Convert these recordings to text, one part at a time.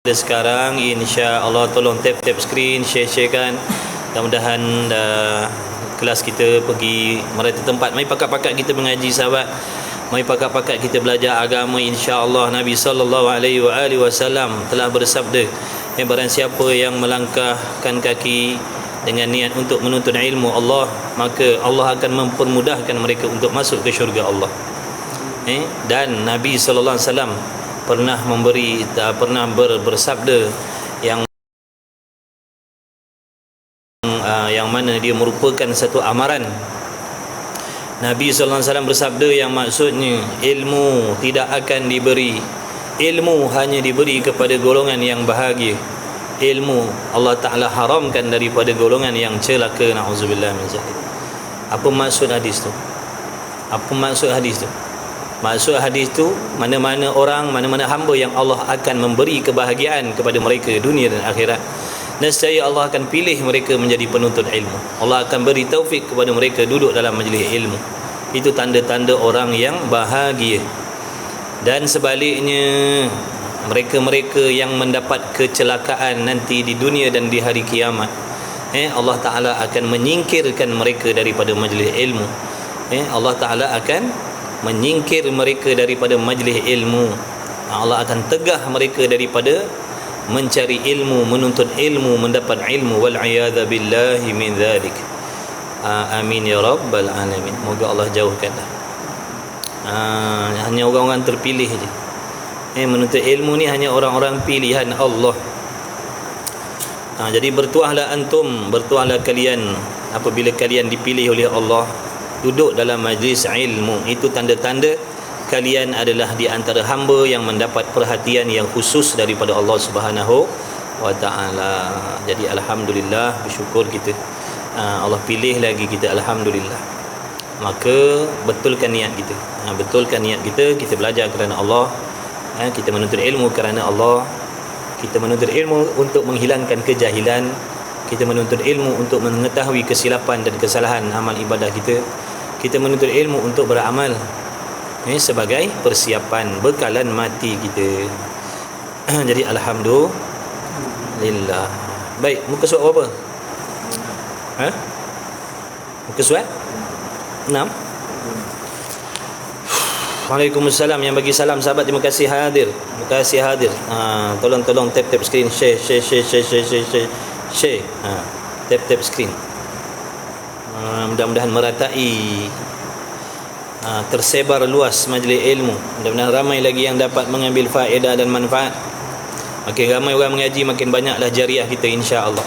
Sekarang insya-Allah tolong tap skrin, share-kan. Mudah-mudahan kelas kita pergi merata tempat. Mari pakat-pakat kita mengaji, sahabat. Mari pakat-pakat kita belajar agama, insya-Allah. Nabi sallallahu alaihi wasallam telah bersabda, barang siapa yang melangkahkan kaki dengan niat untuk menuntut ilmu Allah, maka Allah akan mempermudahkan mereka untuk masuk ke syurga Allah. Dan Nabi sallallahu alaihi wasallam pernah bersabda yang mana dia merupakan satu amaran. Nabi sallallahu alaihi wasallam bersabda yang maksudnya ilmu tidak akan diberi, ilmu hanya diberi kepada golongan yang bahagia. Ilmu Allah Ta'ala haramkan daripada golongan yang celaka. Na'udzubillah min zalik. Apa maksud hadis tu? Maksud hadis tu, mana-mana orang, mana-mana hamba yang Allah akan memberi kebahagiaan kepada mereka dunia dan akhirat, nescaya Allah akan pilih mereka menjadi penuntut ilmu. Allah akan beri taufik kepada mereka duduk dalam majlis ilmu. Itu tanda-tanda orang yang bahagia. Dan sebaliknya, mereka-mereka yang mendapat kecelakaan nanti di dunia dan di hari kiamat, Allah Ta'ala akan menyingkirkan mereka daripada majlis ilmu. Allah Ta'ala akan menyingkir mereka daripada majlis ilmu. Allah akan tegah mereka daripada mencari ilmu, menuntut ilmu, mendapat ilmu. Wal'iyadha billahi min dhalik. Amin ya rabbal alamin. Moga Allah jauhkanlah. Hanya orang-orang terpilih je. Menuntut ilmu ni hanya orang-orang pilihan Allah. Jadi bertuahlah antum, bertuahlah kalian apabila kalian dipilih oleh Allah duduk dalam majlis ilmu. Itu tanda-tanda kalian adalah di antara hamba yang mendapat perhatian yang khusus daripada Allah Subhanahu wa Ta'ala. Jadi alhamdulillah, bersyukur kita. Allah pilih lagi kita, alhamdulillah. Maka betulkan niat kita. Betulkan niat kita. Kita belajar kerana Allah. Kita menuntut ilmu kerana Allah. Kita menuntut ilmu untuk menghilangkan kejahilan. Kita menuntut ilmu untuk mengetahui kesilapan dan kesalahan amal ibadah kita. Kita menuntut ilmu untuk beramal sebagai persiapan bekalan mati kita. Jadi alhamdulillah. Baik, muka surat berapa? Muka surat 6. Waalaikumsalam. Yang bagi salam sahabat, terima kasih hadir. Terima kasih hadir. Tolong tap skrin, share. Tap skrin. Mudah-mudahan meratai, tersebar luas majlis ilmu. Mudah-mudahan ramai lagi yang dapat mengambil faedah dan manfaat. Makin ramai orang mengaji, makin banyaklah jariah kita, insya-Allah.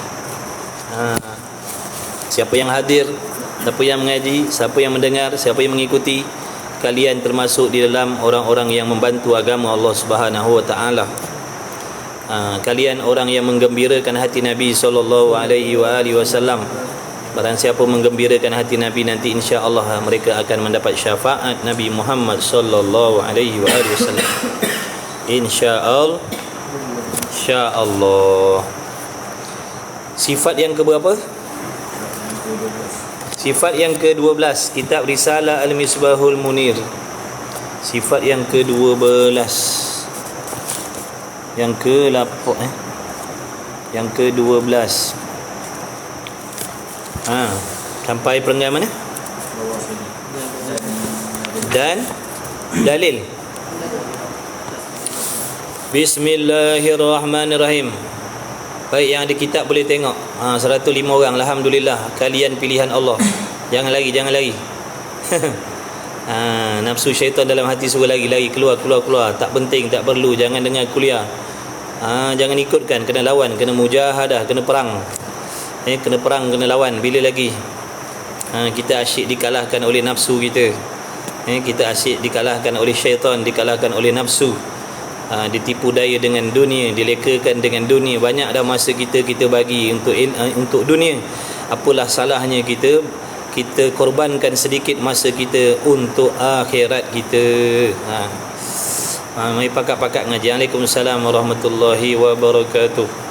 Siapa yang hadir, siapa yang mengaji, siapa yang mendengar, siapa yang mengikuti, kalian termasuk di dalam orang-orang yang membantu agama Allah Subhanahu wa Ta'ala. Kalian orang yang menggembirakan hati Nabi sallallahu alaihi wasallam. Barang siapa menggembirakan hati Nabi, nanti insya-Allah mereka akan mendapat syafaat Nabi Muhammad sallallahu alaihi wasallam. Insya-Allah. Sifat yang keberapa? Sifat yang ke-12, kitab Risalah Al-Misbahul Munir. Sifat yang ke-12. Yang ke-8 Yang ke-12. Sampai perenggan mana? Dan dalil. Bismillahirrahmanirrahim. Baik, yang ada kitab boleh tengok. 105 orang, alhamdulillah. Kalian pilihan Allah. Jangan lagi. Nafsu syaitan dalam hati suruh lagi keluar. Tak penting, tak perlu. Jangan dengar kuliah. Jangan ikutkan, kena lawan, kena mujahadah, kena perang. Kena perang, kena lawan. Bila lagi kita asyik dikalahkan oleh nafsu kita. Kita asyik dikalahkan oleh syaitan, dikalahkan oleh nafsu. Ditipu daya dengan dunia, dilekakan dengan dunia. Banyak dah masa kita bagi untuk dunia. Apalah salahnya kita korbankan sedikit masa kita untuk akhirat kita. Mari pakat-pakat ngaji. Waalaikumsalam warahmatullahi wabarakatuh.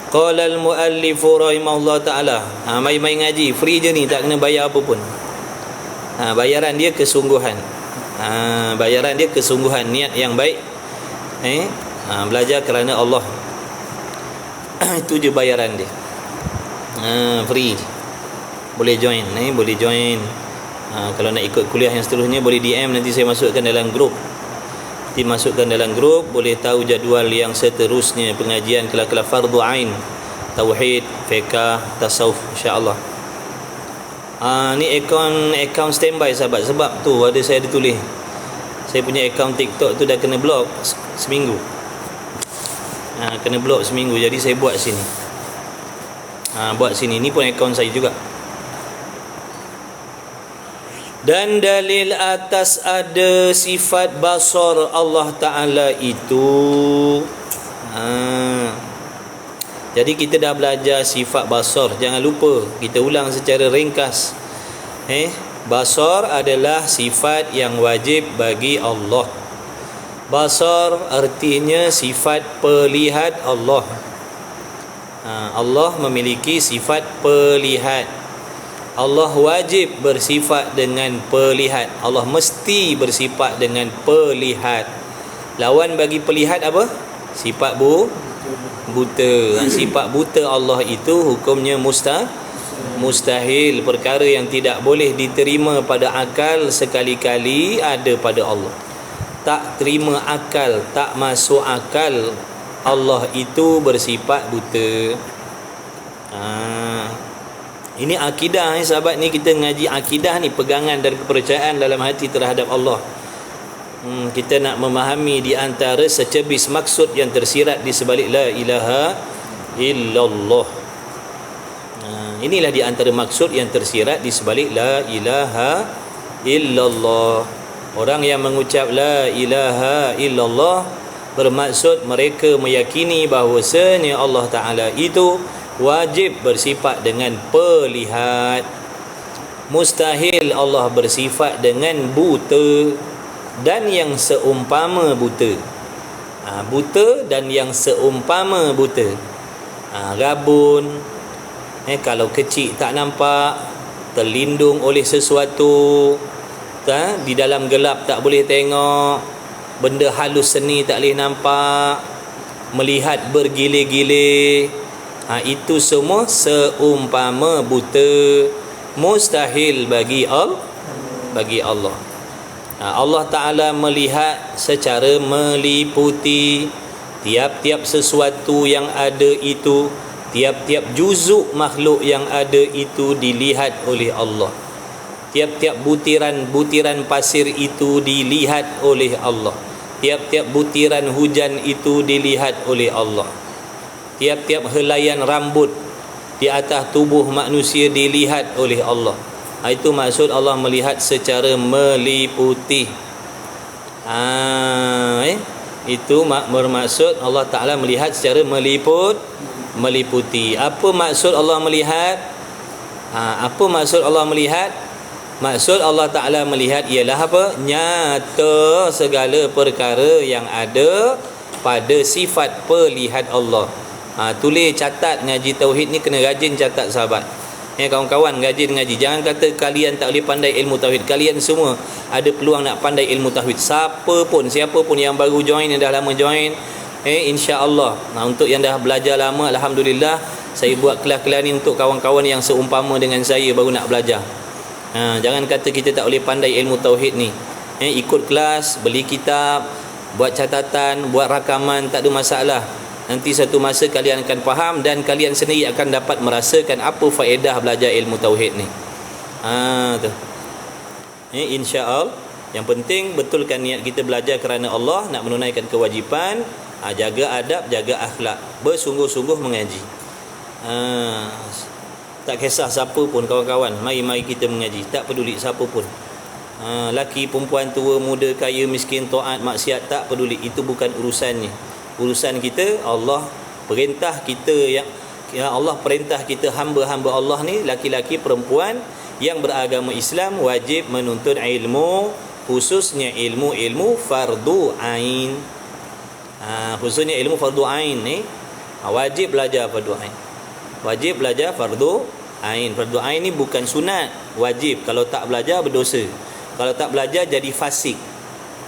Qala al-muallif rahimahullah ta'ala. Mai ngaji free je ni, tak kena bayar apa pun. Bayaran dia kesungguhan. Bayaran dia kesungguhan, niat yang baik. Belajar kerana Allah. Itu je bayaran dia. Free. Boleh join, boleh join. Kalau nak ikut kuliah yang seterusnya boleh DM, nanti saya masukkan dalam grup. Boleh tahu jadual yang seterusnya, pengajian kelas-kelas fardu ain, tauhid, fiqh, tasawuf, insya-Allah. Ni akaun standby sahabat, sebab tu saya ada tulis. Saya punya akaun TikTok tu dah kena block seminggu. Kena block seminggu, jadi saya buat sini. Ni pun akaun saya juga. Dan dalil atas ada sifat basar Allah Ta'ala itu. Jadi kita dah belajar sifat basar. Jangan lupa, kita ulang secara ringkas. Basar adalah sifat yang wajib bagi Allah. Basar artinya sifat pelihat Allah. Allah memiliki sifat pelihat. Allah wajib bersifat dengan pelihat. Allah mesti bersifat dengan pelihat. Lawan bagi pelihat apa? Sifat buta. Sifat buta Allah itu hukumnya mustahil. Perkara yang tidak boleh diterima pada akal sekali-kali ada pada Allah. Tak terima akal, tak masuk akal Allah itu bersifat buta. Ini akidah sahabat ni, kita ngaji akidah ni, pegangan dan kepercayaan dalam hati terhadap Allah. Kita nak memahami di antara secebis maksud yang tersirat di sebalik la ilaha illallah. Inilah di antara maksud yang tersirat di sebalik la ilaha illallah. Orang yang mengucap la ilaha illallah bermaksud mereka meyakini bahawasanya Allah Ta'ala itu wajib bersifat dengan pelihat. Mustahil Allah bersifat dengan buta dan yang seumpama buta. Buta dan yang seumpama buta. Rabun, kalau kecil tak nampak, terlindung oleh sesuatu, di dalam gelap tak boleh tengok, benda halus seni tak boleh nampak, melihat bergilir-gilir, itu semua seumpama buta, mustahil bagi Allah. Allah Ta'ala melihat secara meliputi tiap-tiap sesuatu yang ada itu, tiap-tiap juzuk makhluk yang ada itu dilihat oleh Allah. Tiap-tiap butiran pasir itu dilihat oleh Allah. Tiap-tiap butiran hujan itu dilihat oleh Allah. Tiap-tiap helaian rambut di atas tubuh manusia dilihat oleh Allah. Itu maksud Allah melihat secara meliputi. Itu bermaksud Allah Ta'ala melihat secara meliputi. Apa maksud Allah melihat? Apa maksud Allah melihat? Maksud Allah Ta'ala melihat ialah apa? Nyata segala perkara yang ada pada sifat pelihat Allah. Tulis, catat, ngaji tauhid ni kena rajin catat sahabat. Kawan-kawan rajin ngaji. Jangan kata kalian tak boleh pandai ilmu tauhid. Kalian semua ada peluang nak pandai ilmu tauhid. Siapa pun yang baru join, yang dah lama join, insya-Allah. Untuk yang dah belajar lama, alhamdulillah, saya buat kelas-kelas ni untuk kawan-kawan yang seumpama dengan saya baru nak belajar. Jangan kata kita tak boleh pandai ilmu tauhid ni. Ikut kelas, beli kitab, buat catatan, buat rakaman, tak ada masalah. Nanti satu masa kalian akan faham dan kalian sendiri akan dapat merasakan apa faedah belajar ilmu tauhid ni. Tu. Insya-Allah. Yang penting betulkan niat kita belajar kerana Allah, nak menunaikan kewajipan, jaga adab, jaga akhlak, bersungguh-sungguh mengaji. Tak kisah siapa pun kawan-kawan, mari kita mengaji, tak peduli siapa pun. Laki, perempuan, tua, muda, kaya, miskin, taat, maksiat, tak peduli, itu bukan urusannya. Urusan kita, Allah perintah kita, Allah perintah kita, hamba-hamba Allah ni, laki-laki, perempuan yang beragama Islam wajib menuntut ilmu, khususnya ilmu fardu ain. Khususnya ilmu fardu ain ni, wajib belajar fardu ain. Wajib belajar fardu ain. Fardu ain ni bukan sunat, wajib. Kalau tak belajar berdosa. Kalau tak belajar jadi fasik.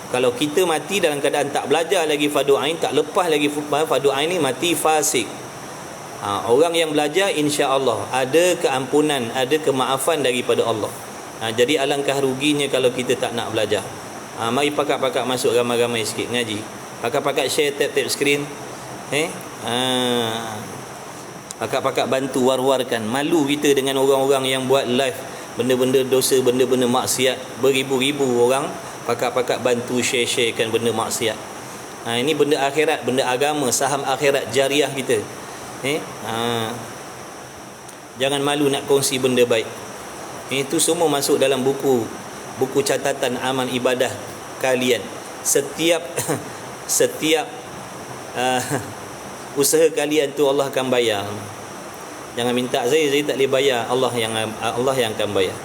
Kalau kita mati dalam keadaan tak belajar lagi fardu ain, tak lepas lagi fardu ain ni, mati fasik. Orang yang belajar insya-Allah ada keampunan, ada kemaafan daripada Allah. Jadi alangkah ruginya kalau kita tak nak belajar. Mari pakak-pakak masuk ramai-ramai sikit ngaji. Pakak-pakak share tab-tab skrin. Pakak-pakak bantu war-warkan. Malu kita dengan orang-orang yang buat live benda-benda dosa, benda-benda maksiat. Beribu-ribu orang pakak-pakak bantu share-sharekan benda maksiat. Ini benda akhirat, benda agama, saham akhirat jariah kita. Jangan malu nak kongsi benda baik. Itu semua masuk dalam buku catatan amal ibadah kalian. Setiap usaha kalian tu Allah akan bayar. Jangan minta saya tak boleh bayar. Allah yang akan bayar.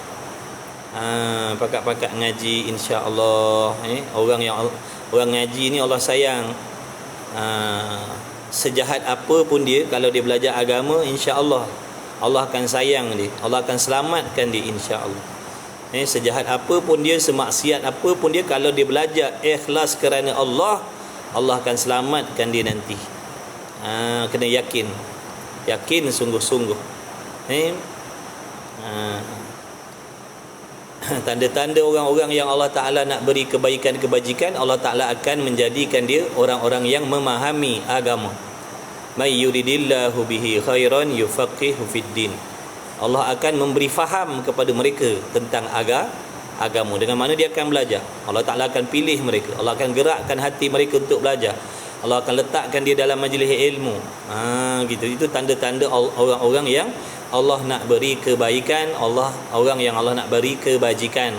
Pakak-pakak ngaji insya-Allah. Orang ngaji ni Allah sayang. Sejahat apa pun dia, kalau dia belajar agama, insya-Allah Allah akan sayang dia. Allah akan selamatkan dia insya-Allah. Sejahat apa pun dia, semaksiat apa pun dia, kalau dia belajar ikhlas kerana Allah, Allah akan selamatkan dia nanti. Kena yakin sungguh-sungguh. Tanda-tanda orang-orang yang Allah Ta'ala nak beri kebaikan-kebajikan, Allah Ta'ala akan menjadikan dia orang-orang yang memahami agama. May yuridillahu bihi khairan yufaqihu fid din. Allah akan memberi faham kepada mereka tentang agama. Dengan mana dia akan belajar. Allah Ta'ala akan pilih mereka. Allah akan gerakkan hati mereka untuk belajar. Allah akan letakkan dia dalam majlis ilmu. Gitu. Itu tanda-tanda orang-orang yang Allah nak beri kebaikan, orang yang Allah nak beri kebajikan.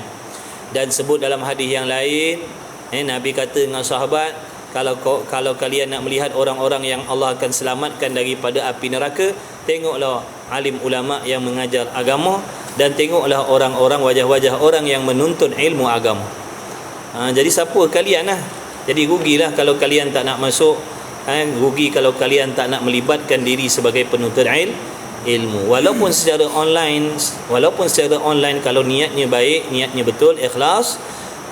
Dan sebut dalam hadis yang lain, Nabi kata dengan sahabat, kalau kalian nak melihat orang-orang yang Allah akan selamatkan daripada api neraka, tengoklah alim ulama yang mengajar agama, dan tengoklah orang-orang, wajah-wajah orang yang menuntut ilmu agama. Jadi siapa kalian lah? Jadi rugilah kalau kalian tak nak masuk, rugi kalau kalian tak nak melibatkan diri sebagai penuntut ilmu. Walaupun secara online, kalau niatnya baik, niatnya betul, ikhlas,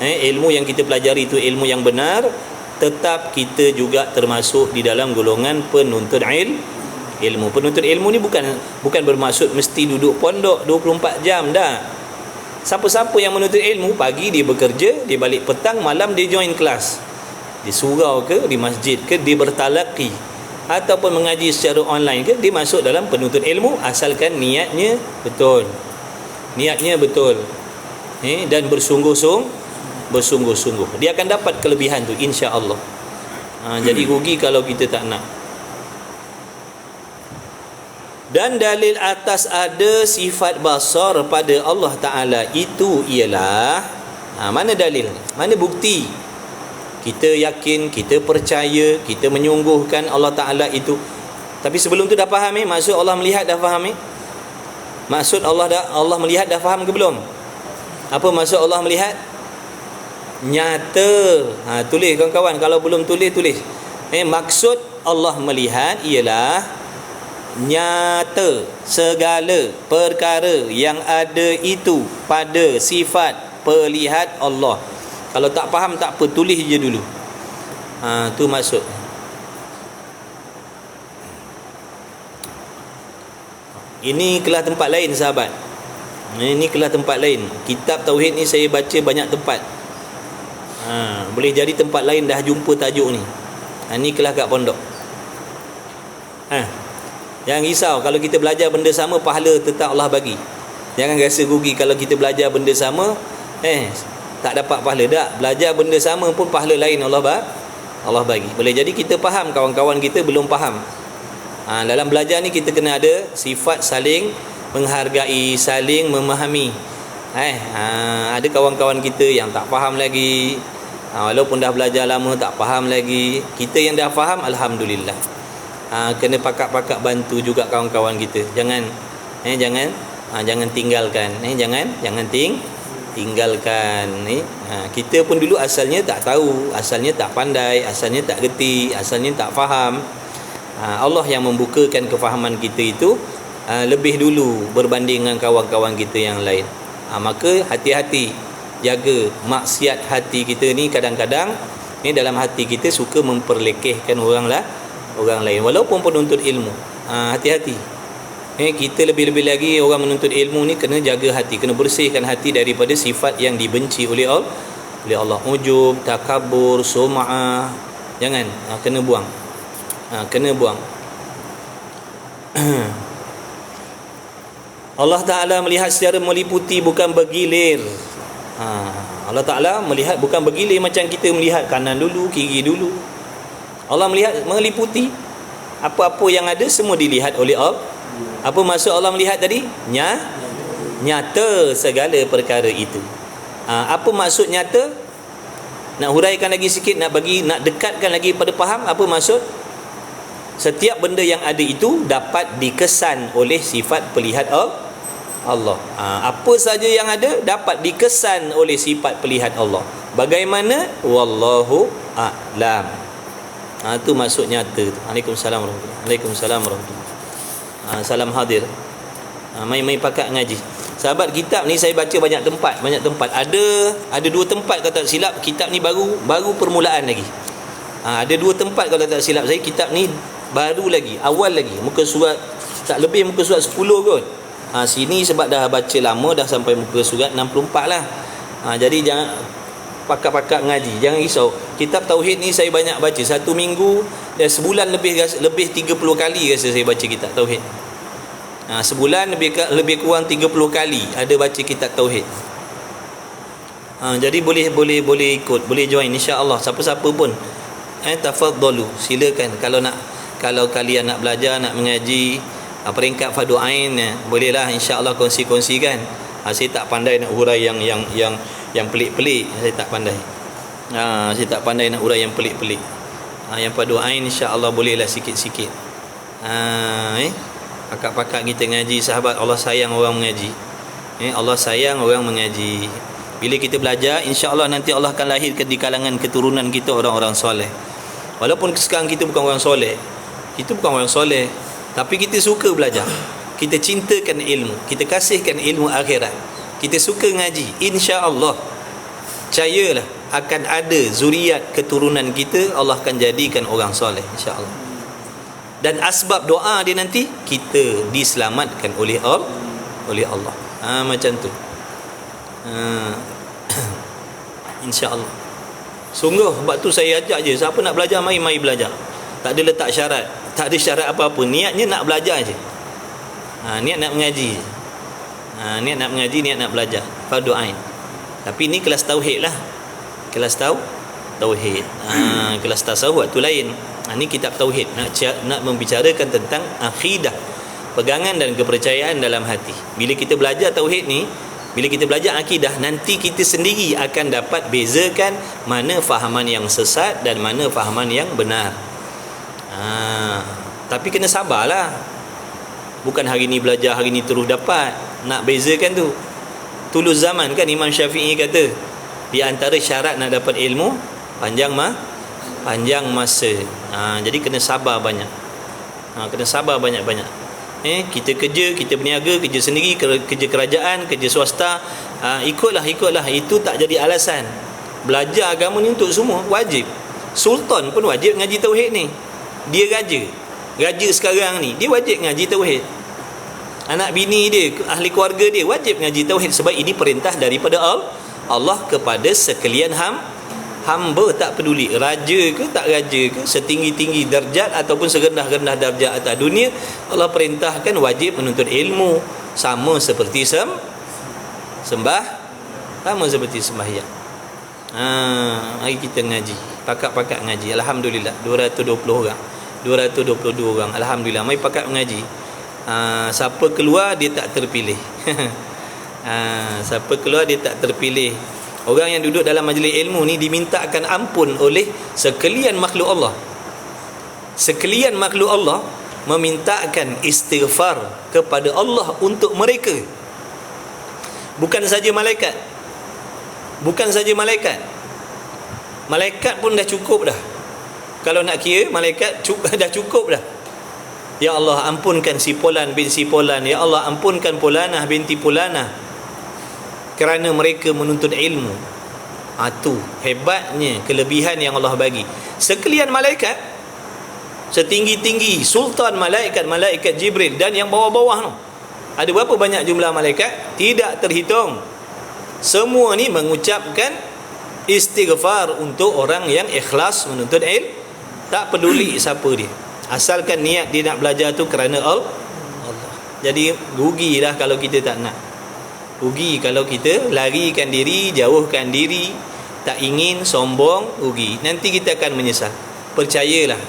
ilmu yang kita pelajari itu ilmu yang benar, tetap kita juga termasuk di dalam golongan penuntut ilmu. Penuntut ilmu ni bukan bermaksud mesti duduk pondok 24 jam dah. Siapa-siapa yang menuntut ilmu, pagi dia bekerja, dia balik petang, malam dia join kelas. Di surau ke, di masjid ke, dia bertalaqi ataupun mengaji secara online ke, dia masuk dalam penuntut ilmu, asalkan niatnya betul. Dan bersungguh-sungguh, dia akan dapat kelebihan tu insya-Allah. Jadi rugi kalau kita tak nak. Dan dalil atas ada sifat basar pada Allah Ta'ala itu ialah, mana dalil, mana bukti kita yakin, kita percaya, kita menyungguhkan Allah Ta'ala itu. Tapi sebelum tu dah faham maksud Allah melihat dah faham maksud Allah melihat dah faham ke belum? Apa maksud Allah melihat? Nyata. Tulis kawan-kawan, kalau belum tulis. Maksud Allah melihat ialah nyata, segala perkara yang ada itu pada sifat pelihat Allah. Kalau tak faham tak apa, tulis je dulu. Tu maksud. Ini kelas tempat lain sahabat. Ini kelas tempat lain. Kitab tauhid ni saya baca banyak tempat. Boleh jadi tempat lain dah jumpa tajuk ni. Ni kelas kat pondok. Jangan risau kalau kita belajar benda sama, pahala tetap Allah bagi. Jangan rasa rugi kalau kita belajar benda sama, tak dapat pahala. Tak, belajar benda sama pun pahala lain Allah bagi. Boleh jadi kita faham, kawan-kawan kita belum faham. Dalam belajar ni kita kena ada sifat saling menghargai, saling memahami. Ada kawan-kawan kita yang tak faham lagi, walaupun dah belajar lama tak faham lagi. Kita yang dah faham, alhamdulillah. Kena pakak-pakak bantu juga kawan-kawan kita. Jangan tinggalkan. Jangan tinggalkan. Kita pun dulu asalnya tak tahu, asalnya tak pandai, asalnya tak reti, asalnya tak faham. Allah yang membukakan kefahaman kita itu lebih dulu berbanding dengan kawan-kawan kita yang lain. Maka hati-hati jaga maksiat hati kita ni. Kadang-kadang ni dalam hati kita suka memperlekehkan orang lain walaupun penuntut ilmu. Hati-hati. Kita lebih-lebih lagi orang menuntut ilmu ni kena jaga hati, kena bersihkan hati daripada sifat yang dibenci oleh Allah. Ujub, takabur, sum'ah, jangan. Kena buang. Kena buang. Allah Ta'ala melihat secara meliputi, bukan bergilir. Allah Ta'ala melihat bukan bergilir macam kita melihat kanan dulu, kiri dulu. Allah melihat meliputi. Apa-apa yang ada semua dilihat oleh Allah. Apa maksud Allah melihat tadi? Nyata segala perkara itu. Apa maksud nyata? Nak huraikan lagi sikit, nak dekatkan lagi pada faham. Apa maksud? Setiap benda yang ada itu dapat dikesan oleh sifat pelihat Allah. Apa saja yang ada dapat dikesan oleh sifat pelihat Allah. Bagaimana? Wallahu a'lam. Itu maksud nyata tu. Waalaikumsalam warahmatullahi. Waalaikumsalam warahmatullahi. Salam hadir. Mai pakat ngaji. Sahabat, kitab ni saya baca banyak tempat. Ada 2 tempat kalau tak silap, kitab ni baru permulaan lagi. Ada 2 tempat kalau tak silap saya, kitab ni baru lagi, awal lagi, muka surat tak lebih muka surat 10 kot. Sini sebab dah baca lama, dah sampai muka surat 64 lah. Jadi jangan pakat-pakat ngaji, jangan risau. Kitab tauhid ni saya banyak baca, 1 minggu dan sebulan lebih 30 kali rasa saya baca kitab tauhid. Sebulan lebih kurang 30 kali ada baca kitab tauhid. Jadi boleh ikut, boleh join insya-Allah, siapa-siapa pun. Tafadhalu, silakan. Kalau kalian nak belajar, nak mengaji peringkat fardu ain, bolehlah insya-Allah kongsi-kongsikan. Saya tak pandai nak hurai yang pelik-pelik, saya tak pandai. Saya tak pandai nak hurai yang pelik-pelik. Yang fardu ain insya-Allah bolehlah sikit-sikit. Pakat-pakat kita ngaji, sahabat. Allah sayang orang mengaji. Allah sayang orang mengaji. Bila kita belajar, insya-Allah nanti Allah akan lahirkan di kalangan keturunan kita orang-orang soleh. Walaupun sekarang kita bukan orang soleh, tapi kita suka belajar, kita cintakan ilmu, kita kasihkan ilmu akhirat, kita suka ngaji, insya-Allah percayalah akan ada zuriat keturunan kita, Allah akan jadikan orang soleh insya-Allah. Dan asbab doa dia nanti kita diselamatkan oleh Allah. Macam tu. Insya-Allah. Sungguh sebab tu saya ajak je, siapa nak belajar mari belajar. Tak ada letak syarat, tak ada syarat apa-apa. Niatnya nak belajar je. Niat nak mengaji. Niat nak mengaji, niat nak belajar. Fardu ain. Tapi ni kelas tauhid lah. Kelas tauhid. Kelas tasawuf tu lain. Ni kitab tauhid, nak membicarakan tentang akidah, pegangan dan kepercayaan dalam hati. Bila kita belajar tauhid ni, bila kita belajar akidah, nanti kita sendiri akan dapat bezakan mana fahaman yang sesat dan mana fahaman yang benar. Tapi kena sabarlah. Bukan hari ni belajar, hari ni terus dapat. Nak bezakan tu. Tulus zaman kan Imam Syafi'i kata, di antara syarat nak dapat ilmu, panjang masa. Jadi kena sabar banyak. Kena sabar banyak-banyak. Kita kerja, kita berniaga, kerja sendiri, kerja kerajaan, kerja swasta, ikutlah. Itu tak jadi alasan. Belajar agama ni untuk semua, wajib. Sultan pun wajib ngaji tauhid ni. Dia raja sekarang ni, dia wajib ngaji tauhid. Anak bini dia, ahli keluarga dia wajib ngaji tauhid, sebab ini perintah daripada Allah kepada sekalian hamba. Tak peduli raja ke tak raja ke, setinggi-tinggi darjat ataupun serendah-rendah darjat atas dunia, Allah perintahkan wajib menuntut ilmu, sama seperti sembahyang. Hari kita ngaji, pakat-pakat ngaji, alhamdulillah 222 orang, alhamdulillah. Mai pakat mengaji. Siapa keluar dia tak terpilih. Siapa keluar dia tak terpilih. Orang yang duduk dalam majlis ilmu ni dimintakan ampun oleh sekalian makhluk Allah. Sekalian makhluk Allah memintakan istighfar kepada Allah untuk mereka. Bukan saja malaikat. Malaikat pun dah cukup dah. Kalau nak kira malaikat dah cukup dah. Ya Allah, ampunkan si Fulan bin si Fulan. Ya Allah, ampunkan Fulanah binti Fulanah. kerana mereka menuntut ilmu. Tu hebatnya kelebihan yang Allah bagi. Sekalian malaikat, setinggi-tinggi sultan malaikat, malaikat Jibril dan yang bawah-bawah tu, ada berapa banyak jumlah malaikat? Tidak terhitung. Semua ni mengucapkan istighfar untuk orang yang ikhlas menuntut ilmu. Tak peduli siapa dia, asalkan niat dia nak belajar tu kerana Allah. Jadi rugilah kalau kita tak nak. Rugi kalau kita larikan diri, jauhkan diri, tak ingin, sombong, rugi. Nanti kita akan menyesal. Percayalah,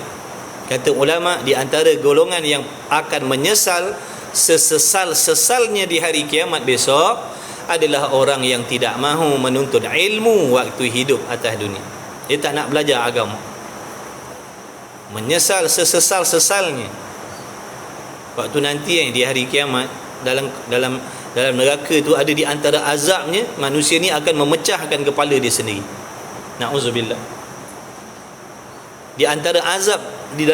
kata ulama, di antara golongan yang akan menyesal sesesal-sesalnya di hari kiamat besok adalah orang yang tidak mahu menuntut ilmu waktu hidup atas dunia. Dia tak nak belajar agama. Menyesal sesesal-sesalnya. Waktu nanti di hari kiamat, dalam neraka tu, ada di antara azabnya, manusia ni akan memecahkan kepala dia sendiri. Na'udzubillah. Di antara azab di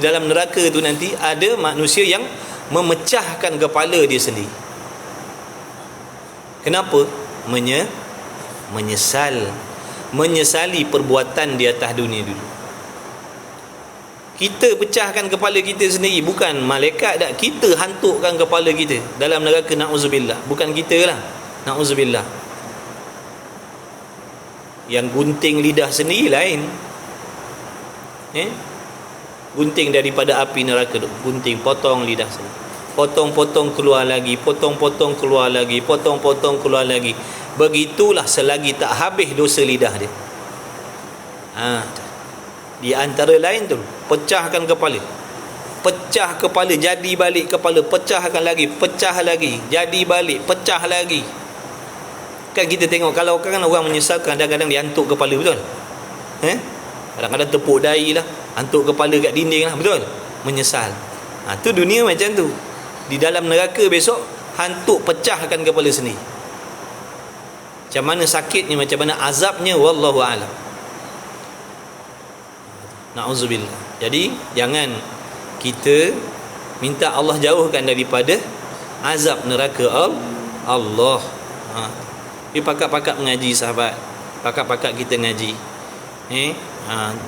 dalam neraka tu nanti, ada manusia yang memecahkan kepala dia sendiri. Kenapa? Menyesali perbuatan di atas dunia dulu. Kita pecahkan kepala kita sendiri, bukan malaikat dak. Kita hantukkan kepala kita dalam neraka, na'udzubillah. Bukan kita lah, na'udzubillah. Yang gunting lidah sendiri lain. Gunting daripada api neraka tu, gunting, potong lidah sendiri, potong-potong keluar lagi, potong-potong keluar lagi, potong-potong keluar lagi. Begitulah selagi tak habis dosa lidah dia. Di antara lain tu, pecahkan kepala, pecah kepala, jadi balik kepala, pecahkan lagi, pecah lagi, jadi balik, pecah lagi. Kan kita tengok, kalau kan orang menyesal, kadang-kadang dia hantuk kepala, betul? Kadang-kadang tepuk dahi lah, hantuk kepala kat dinding lah, betul? Menyesal. Tu dunia macam tu. Di dalam neraka besok, hantuk pecahkan kepala sendiri. Macam mana sakitnya, macam mana azabnya, wallahu a'lam. Na'udzubillah. Jadi jangan kita minta Allah jauhkan daripada azab neraka Allah. Tapi pakat-pakat mengaji, sahabat, pakat-pakat kita ngaji.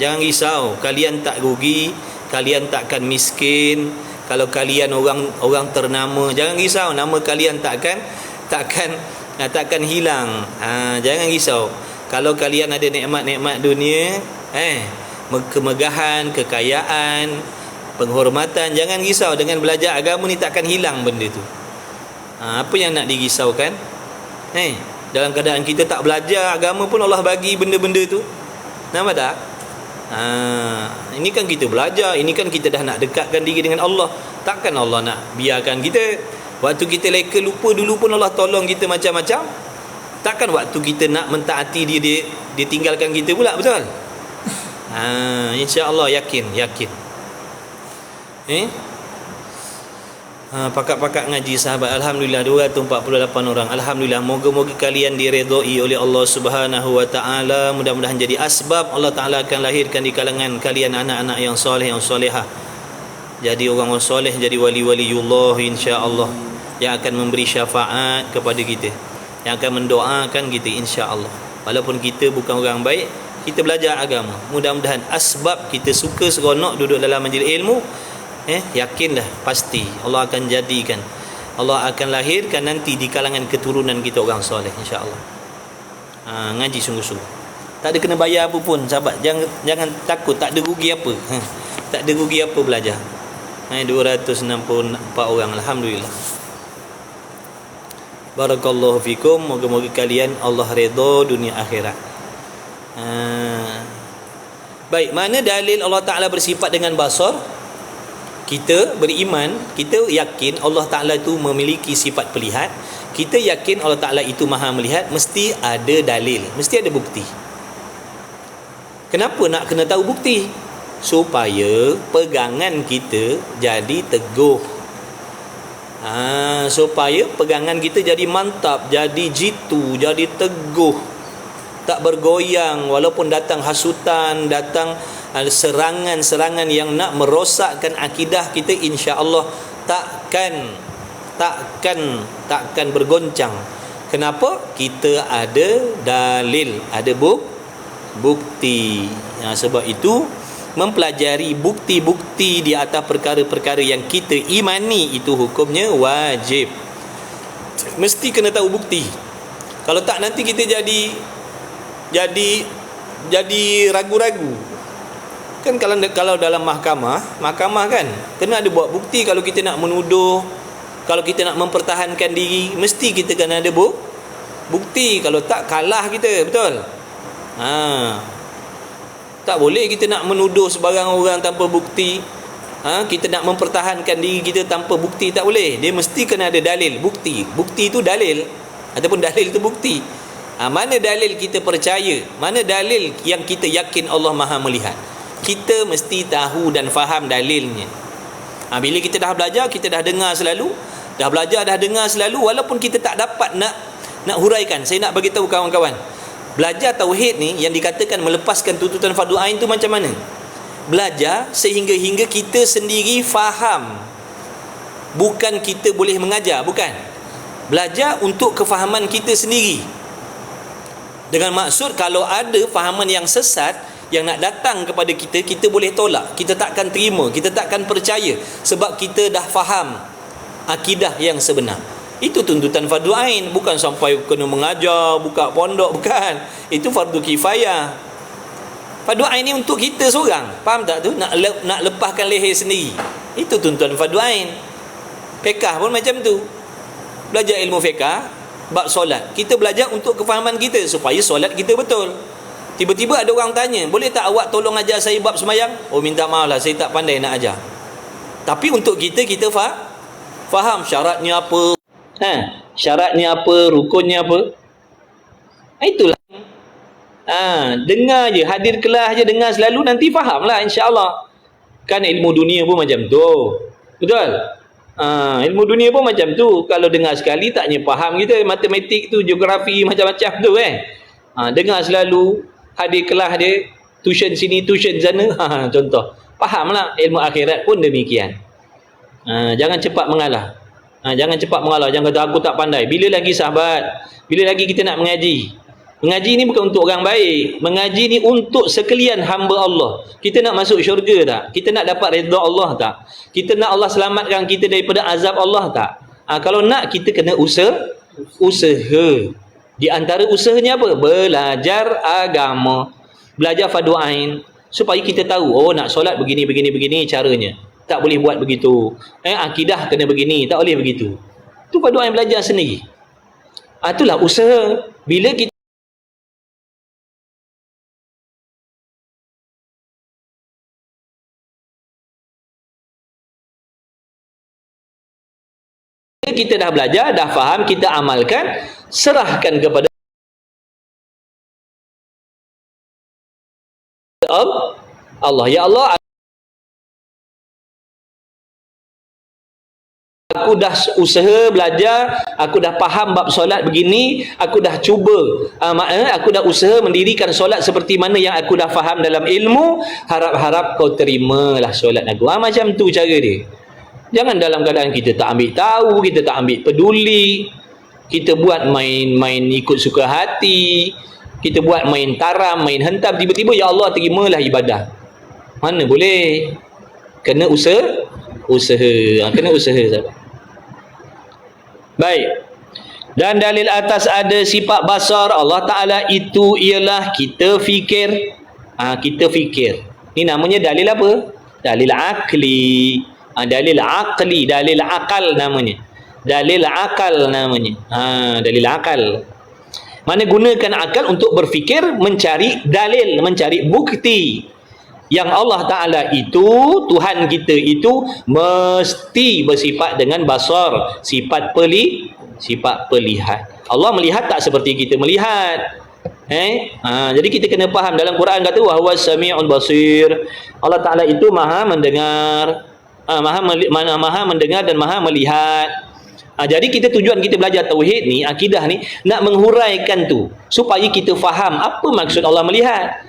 Jangan risau, kalian tak rugi, kalian takkan miskin. Kalau kalian orang ternama, jangan risau, nama kalian takkan hilang. Jangan risau. Kalau kalian ada nikmat-nikmat dunia, kemegahan, kekayaan, penghormatan, jangan risau. Dengan belajar agama ni takkan hilang benda tu. Apa yang nak dirisaukan? Dalam keadaan kita tak belajar agama pun Allah bagi benda-benda tu. Nampak tak? Ini kan kita belajar, ini kan kita dah nak dekatkan diri dengan Allah. Takkan Allah nak biarkan kita waktu kita leka lupa dulu pun Allah tolong kita macam-macam. Takkan waktu kita nak mentaati dia tinggalkan kita pula, betul? InsyaAllah, yakin. Pakat-pakat ngaji, sahabat. Alhamdulillah 248 orang. Alhamdulillah. Moga-moga kalian diredai oleh Allah Subhanahu wa taala. Mudah-mudahan jadi asbab Allah Taala akan lahirkan di kalangan kalian anak-anak yang soleh, yang solehah. Jadi orang soleh, jadi wali-waliullah, insya-Allah, yang akan memberi syafaat kepada kita, yang akan mendoakan kita, insya-Allah. Walaupun kita bukan orang baik, kita belajar agama. Mudah-mudahan asbab kita suka seronok duduk dalam majlis ilmu. Yakinlah, pasti Allah akan jadikan, Allah akan lahirkan nanti di kalangan keturunan kita orang soleh, insya-Allah. Ngaji sungguh-sungguh, tak ada kena bayar apa pun, sahabat. Jangan takut, tak ada rugi apa. Tak ada rugi apa belajar. 264 orang, alhamdulillah. Barakallahu fikum. Moga-moga kalian Allah redha dunia akhirat. Baik, mana dalil Allah Ta'ala bersifat dengan basar? Kita beriman, kita yakin Allah Ta'ala itu memiliki sifat pelihat. Kita yakin Allah Ta'ala itu maha melihat. Mesti ada dalil, mesti ada bukti. Kenapa nak kena tahu bukti? Supaya pegangan kita jadi teguh. Supaya pegangan kita jadi mantap, jadi jitu, jadi teguh, tak bergoyang walaupun datang hasutan, datang serangan-serangan yang nak merosakkan akidah kita, insya-Allah takkan bergoncang. Kenapa? Kita ada dalil, ada bukti. Sebab itu mempelajari bukti-bukti di atas perkara-perkara yang kita imani itu hukumnya wajib. Mesti kena tahu bukti. Kalau tak nanti kita jadi ragu-ragu. Kan kalau dalam mahkamah kan kena ada buat bukti. Kalau kita nak menuduh, kalau kita nak mempertahankan diri, mesti kita kena ada bukti. Kalau tak, kalah kita, betul? Tak boleh kita nak menuduh sebarang orang tanpa bukti. Kita nak mempertahankan diri kita tanpa bukti, tak boleh. Dia mesti kena ada dalil, bukti. Bukti itu dalil, ataupun dalil itu bukti. Mana dalil kita percaya, mana dalil yang kita yakin Allah Maha melihat, kita mesti tahu dan faham dalilnya. Bila kita dah belajar, kita dah dengar selalu, walaupun kita tak dapat nak huraikan. Saya nak bagi tahu kawan-kawan, belajar tauhid ni yang dikatakan melepaskan tuntutan fardu ain tu macam mana? Belajar sehingga kita sendiri faham. Bukan kita boleh mengajar, bukan. Belajar untuk kefahaman kita sendiri. Dengan maksud kalau ada fahaman yang sesat yang nak datang kepada kita, kita boleh tolak. Kita takkan terima, kita takkan percaya, sebab kita dah faham akidah yang sebenar. Itu tuntutan fardu ain, bukan sampai kena mengajar, buka pondok, bukan. Itu fardu kifayah. Fardu ain ni untuk kita seorang, faham tak tu? Nak lepaskan leher sendiri. Itu tuntutan fardu ain. Fiqh pun macam tu. Belajar ilmu fiqh bab solat, kita belajar untuk kefahaman kita supaya solat kita betul. Tiba-tiba ada orang tanya, boleh tak awak tolong ajar saya bab sembahyang? Oh, minta maaf lah, saya tak pandai nak ajar. Tapi untuk kita faham syaratnya apa, syaratnya apa, rukunnya apa. Itulah. Dengar je, hadir kelas je, dengar selalu, nanti faham lah, insya-Allah. Kan ilmu dunia pun macam tu, betul? Ilmu dunia pun macam tu. Kalau dengar sekali taknya faham kita. Matematik tu, geografi, macam-macam tu dengar selalu, hadir kelas dia, tuition sini, tuition sana, contoh. Fahamlah. Ilmu akhirat pun demikian. Jangan cepat mengalah. Jangan kata aku tak pandai. Bila lagi sahabat? Bila lagi kita nak mengaji? Mengaji ni bukan untuk orang baik. Mengaji ni untuk sekalian hamba Allah. Kita nak masuk syurga tak? Kita nak dapat redha Allah tak? Kita nak Allah selamatkan kita daripada azab Allah tak? Kalau nak, kita kena usaha. Di antara usahanya apa? Belajar agama. Belajar fardu ain. Supaya kita tahu, oh nak solat begini caranya. Tak boleh buat begitu. Akidah kena begini, tak boleh begitu. Itu fardu ain, belajar sendiri. Itulah usaha. Bila kita dah belajar, dah faham, kita amalkan, serahkan kepada Allah. Ya Allah, aku dah usaha belajar, aku dah faham bab solat begini, aku dah cuba, aku dah usaha mendirikan solat seperti mana yang aku dah faham dalam ilmu, harap-harap kau terimalah solat aku. Macam tu cara dia. Jangan dalam keadaan kita tak ambil tahu, kita tak ambil peduli, kita buat main-main ikut suka hati, kita buat main taram, main hentam, tiba-tiba ya Allah terimalah ibadah. Mana boleh? Kena usaha. Kena usaha, sahabat. Baik. Dan dalil atas ada sifat basar Allah Ta'ala itu ialah kita fikir. Kita fikir. Ini namanya dalil apa? Dalil akli. Dalil akli, dalil akal namanya. Dalil akal namanya. Dalil akal. Mana gunakan akal untuk berfikir, mencari dalil, mencari bukti yang Allah Ta'ala itu, Tuhan kita itu mesti bersifat dengan basar, sifat pelihat. Allah melihat tak seperti kita melihat. Jadi kita kena faham, dalam Quran kata wa huwas samiul basir. Allah Ta'ala itu maha mendengar, maha mendengar dan maha melihat. Jadi kita, tujuan kita belajar tauhid ni, akidah ni, nak menghuraikan tu supaya kita faham apa maksud Allah melihat.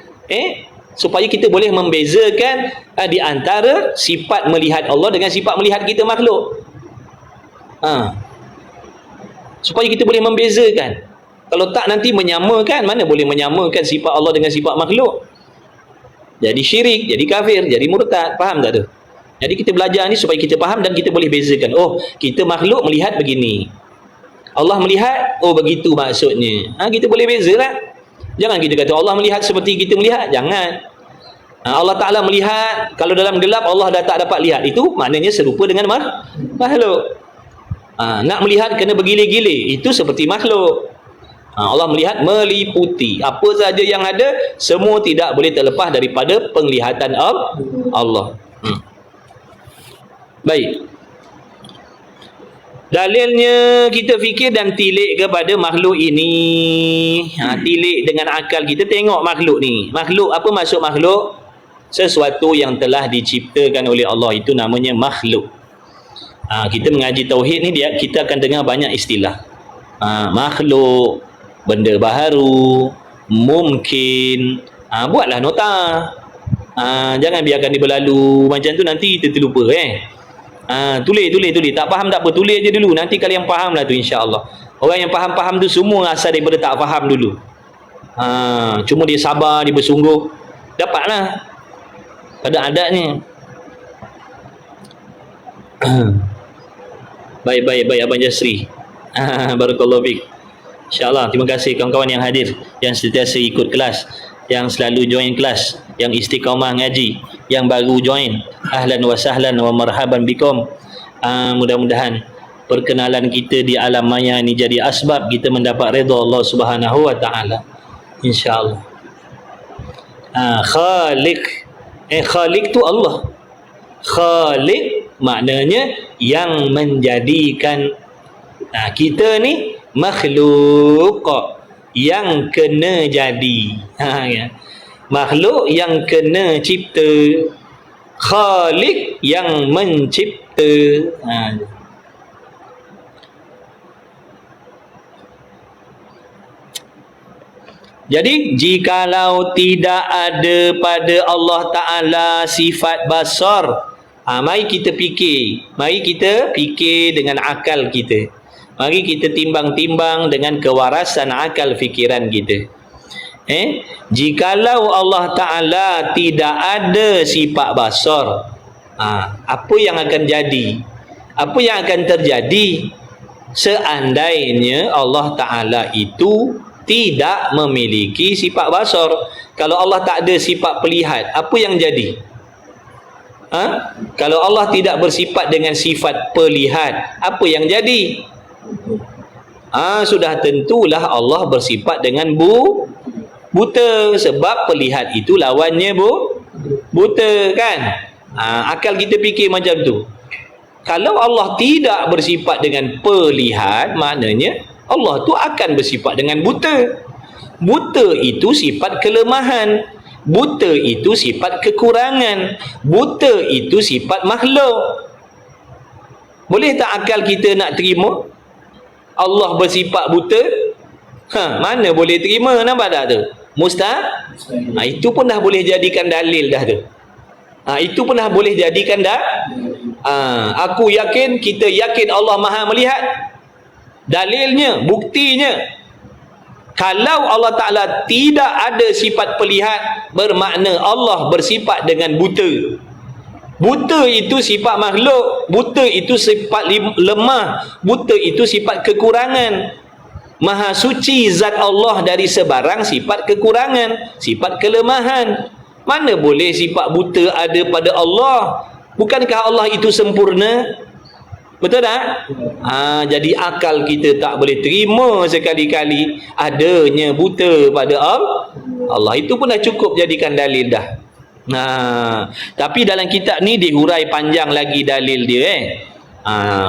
Supaya kita boleh membezakan di antara sifat melihat Allah dengan sifat melihat kita makhluk. supaya kita boleh membezakan. Kalau tak nanti menyamakan, mana boleh menyamakan sifat Allah dengan sifat makhluk. Jadi syirik, jadi kafir, jadi murtad. Faham tak tu? Jadi kita belajar ni supaya kita faham dan kita boleh bezakan. Oh, kita makhluk melihat begini, Allah melihat, oh begitu maksudnya. Kita boleh bezalah. Jangan kita kata Allah melihat seperti kita melihat. Jangan. Allah Ta'ala melihat, kalau dalam gelap Allah dah tak dapat lihat, itu maknanya serupa dengan makhluk. Nak melihat kena bergilir-gilir, itu seperti makhluk. Allah melihat meliputi apa saja yang ada, semua tidak boleh terlepas daripada penglihatan Allah. Baik. Dalilnya kita fikir dan tilik kepada makhluk ini. Tilik dengan akal kita, tengok makhluk ni. Makhluk, apa maksud makhluk? Sesuatu yang telah diciptakan oleh Allah, itu namanya makhluk. Kita mengaji tauhid ni, kita akan dengar banyak istilah. Makhluk, benda baharu, mungkin. Buatlah nota. Jangan biarkan dia berlalu macam tu, nanti kita terlupa. Tulis. Tak faham tak apa, tulis je dulu. Nanti kalian faham lah tu, insya-Allah. Orang yang faham-faham tu semua asal daripada tak faham dulu. Cuma dia sabar, dia bersungguh, dapatlah pada adatnya. Baik Abang Jasri. Barakallahu fiik. InsyaAllah, terima kasih kawan-kawan yang hadir, yang sentiasa ikut kelas, yang selalu join kelas, yang istiqamah ngaji, yang baru join, ahlan wa sahlan wa marhaban bikum. Mudah-mudahan perkenalan kita di alam maya ini jadi asbab kita mendapat redha Allah Subhanahu wa taala, insya-Allah. Khaliq, Khaliq tu Allah. Khaliq maknanya yang menjadikan. Kita ni makhluk yang kena jadi. Ya. Makhluk yang kena cipta, Khaliq yang mencipta. Jadi jikalau tidak ada pada Allah Ta'ala sifat basar, mari kita fikir dengan akal kita. Mari kita timbang-timbang dengan kewarasan akal fikiran kita. Jikalau Allah Ta'ala tidak ada sifat basar, apa yang akan jadi? Apa yang akan terjadi seandainya Allah Ta'ala itu tidak memiliki sifat basar? Kalau Allah tak ada sifat pelihat, apa yang jadi? Kalau Allah tidak bersifat dengan sifat pelihat, apa yang jadi? Sudah tentulah Allah bersifat dengan buta, sebab pelihat itu lawannya buta, kan? Akal kita fikir macam tu. Kalau Allah tidak bersifat dengan pelihat, maknanya Allah tu akan bersifat dengan buta. Buta itu sifat kelemahan, buta itu sifat kekurangan, buta itu sifat makhluk. Boleh tak akal kita nak terima Allah bersifat buta? Mana boleh terima, nampak tak tu? Mustahil. Itu pun dah boleh jadikan dalil dah tu. Itu pun dah boleh jadikan dah. Aku yakin, kita yakin Allah Maha melihat. Dalilnya, buktinya, kalau Allah Ta'ala tidak ada sifat pelihat, bermakna Allah bersifat dengan buta. Buta itu sifat makhluk, buta itu sifat lemah, buta itu sifat kekurangan. Maha suci zat Allah dari sebarang sifat kekurangan, sifat kelemahan. Mana boleh sifat buta ada pada Allah? Bukankah Allah itu sempurna? Betul tak? Jadi akal kita tak boleh terima sekali-kali adanya buta pada Allah. Itu pun dah cukup jadikan dalil dah. Tapi dalam kitab ni dihurai panjang lagi dalil dia.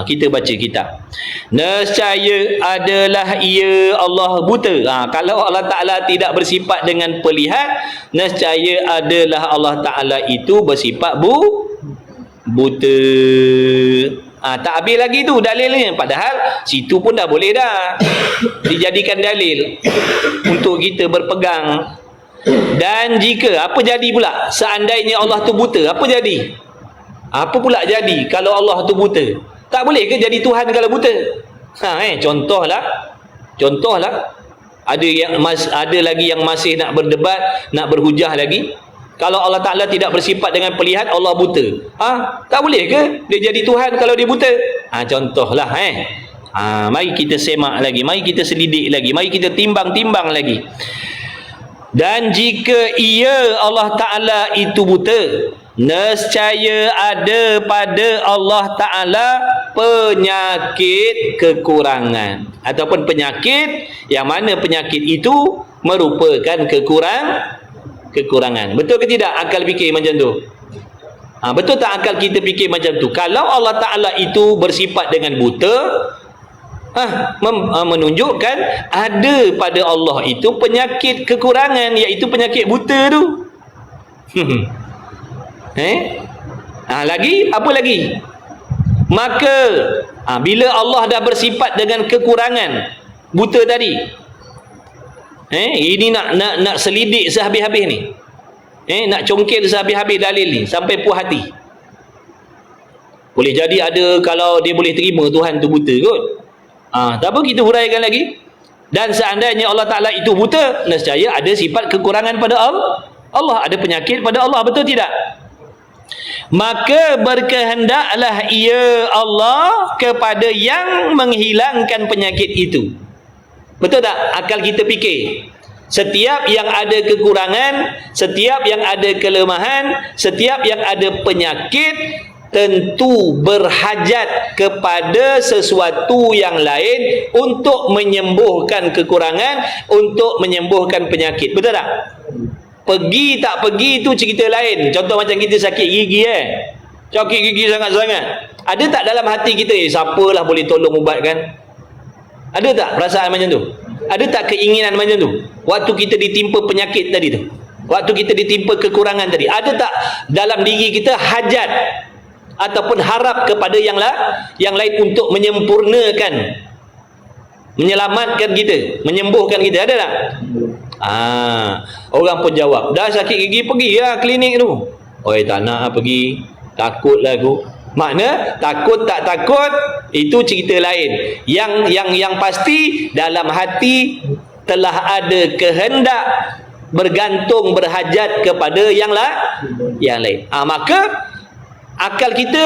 Kita baca kitab. Nescaya adalah ia Allah buta. Kalau Allah Ta'ala tidak bersifat dengan pelihat, nescaya adalah Allah Ta'ala itu bersifat buta. Tak habis lagi tu dalilnya. Padahal situ pun dah boleh dah dijadikan dalil untuk kita berpegang. Dan jika apa jadi pula seandainya Allah tu buta, apa jadi? Apa pula jadi kalau Allah tu buta? Tak boleh ke jadi Tuhan kalau buta? Contohlah ada lagi yang masih nak berdebat, nak berhujah lagi. Kalau Allah Ta'ala tidak bersifat dengan pelihat, Allah buta. Tak boleh ke dia jadi Tuhan kalau dia buta? Contohlah. Mari kita semak lagi, mari kita selidik lagi, mari kita timbang-timbang lagi. Dan jika Allah Ta'ala itu buta, nescaya ada pada Allah Ta'ala penyakit kekurangan, ataupun penyakit yang mana penyakit itu merupakan kekurangan. Betul ke tidak akal fikir macam tu? Betul tak akal kita fikir macam tu? Kalau Allah Ta'ala itu bersifat dengan buta, menunjukkan ada pada Allah itu penyakit kekurangan, iaitu penyakit buta tu. Lagi apa lagi? Maka bila Allah dah bersifat dengan kekurangan buta tadi, ini nak selidik sehabis-habis ni, nak congkel sehabis-habis dalil ni sampai puas hati. Boleh jadi ada kalau dia boleh terima Tuhan tu buta kot. Tak apa, kita huraikan lagi. Dan seandainya Allah Ta'ala itu buta, nescaya ada sifat kekurangan pada Allah, ada penyakit pada Allah, betul tidak? Maka berkehendaklah Allah kepada yang menghilangkan penyakit itu. Betul tak akal kita fikir? Setiap yang ada kekurangan, setiap yang ada kelemahan, setiap yang ada penyakit, tentu berhajat kepada sesuatu yang lain untuk menyembuhkan kekurangan, untuk menyembuhkan penyakit. Betul tak? Pergi tak pergi itu cerita lain. Contoh macam kita sakit gigi, sakit gigi sangat-sangat, ada tak dalam hati kita, siapalah boleh tolong ubatkan? Ada tak perasaan macam tu? Ada tak keinginan macam tu? Waktu kita ditimpa penyakit tadi tu, waktu kita ditimpa kekurangan tadi, ada tak dalam diri kita hajat ataupun harap kepada yang lain untuk menyempurnakan, menyelamatkan kita, menyembuhkan kita? Ada tak? Orang pun jawab, dah sakit gigi pergilah klinik tu. Tak nak pergi, takutlah aku. Makna takut tak takut itu cerita lain. Yang pasti dalam hati telah ada kehendak bergantung, berhajat kepada yang lain. Maka akal kita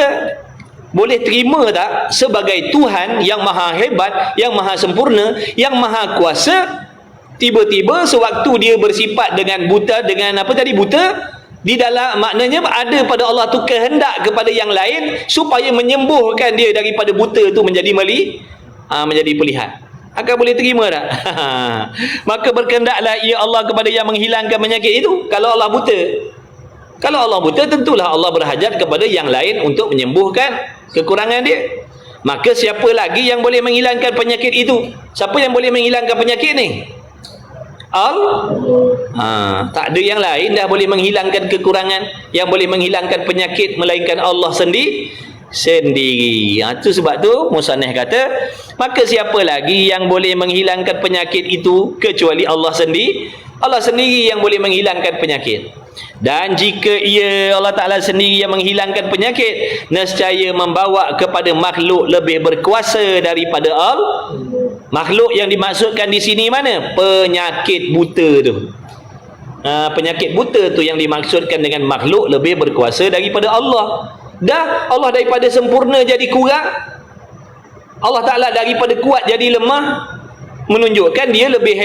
boleh terima tak sebagai Tuhan yang maha hebat, yang maha sempurna, yang maha kuasa, tiba-tiba sewaktu dia bersifat dengan buta, dengan buta, di dalam maknanya ada pada Allah tu kehendak kepada yang lain supaya menyembuhkan dia daripada buta tu menjadi menjadi pelihat. Akal boleh terima tak? Maka berkehendaklah Allah kepada yang menghilangkan penyakit itu. Kalau Allah buta, tentulah Allah berhajat kepada yang lain untuk menyembuhkan kekurangan dia. Maka siapa lagi yang boleh menghilangkan penyakit itu? Siapa yang boleh menghilangkan penyakit ni? Tak ada yang lain dah boleh menghilangkan kekurangan, yang boleh menghilangkan penyakit melainkan Allah sendiri. Itu sebab tu musannif kata, maka siapa lagi yang boleh menghilangkan penyakit itu kecuali Allah sendiri? Allah sendiri yang boleh menghilangkan penyakit. Dan jika Allah Ta'ala sendiri yang menghilangkan penyakit, nescaya membawa kepada makhluk lebih berkuasa daripada Allah. Makhluk yang dimaksudkan di sini mana? Penyakit buta tu. Penyakit buta tu yang dimaksudkan dengan makhluk lebih berkuasa daripada Allah. Dah Allah daripada sempurna jadi kurang, Allah Ta'ala daripada kuat jadi lemah, menunjukkan dia lebih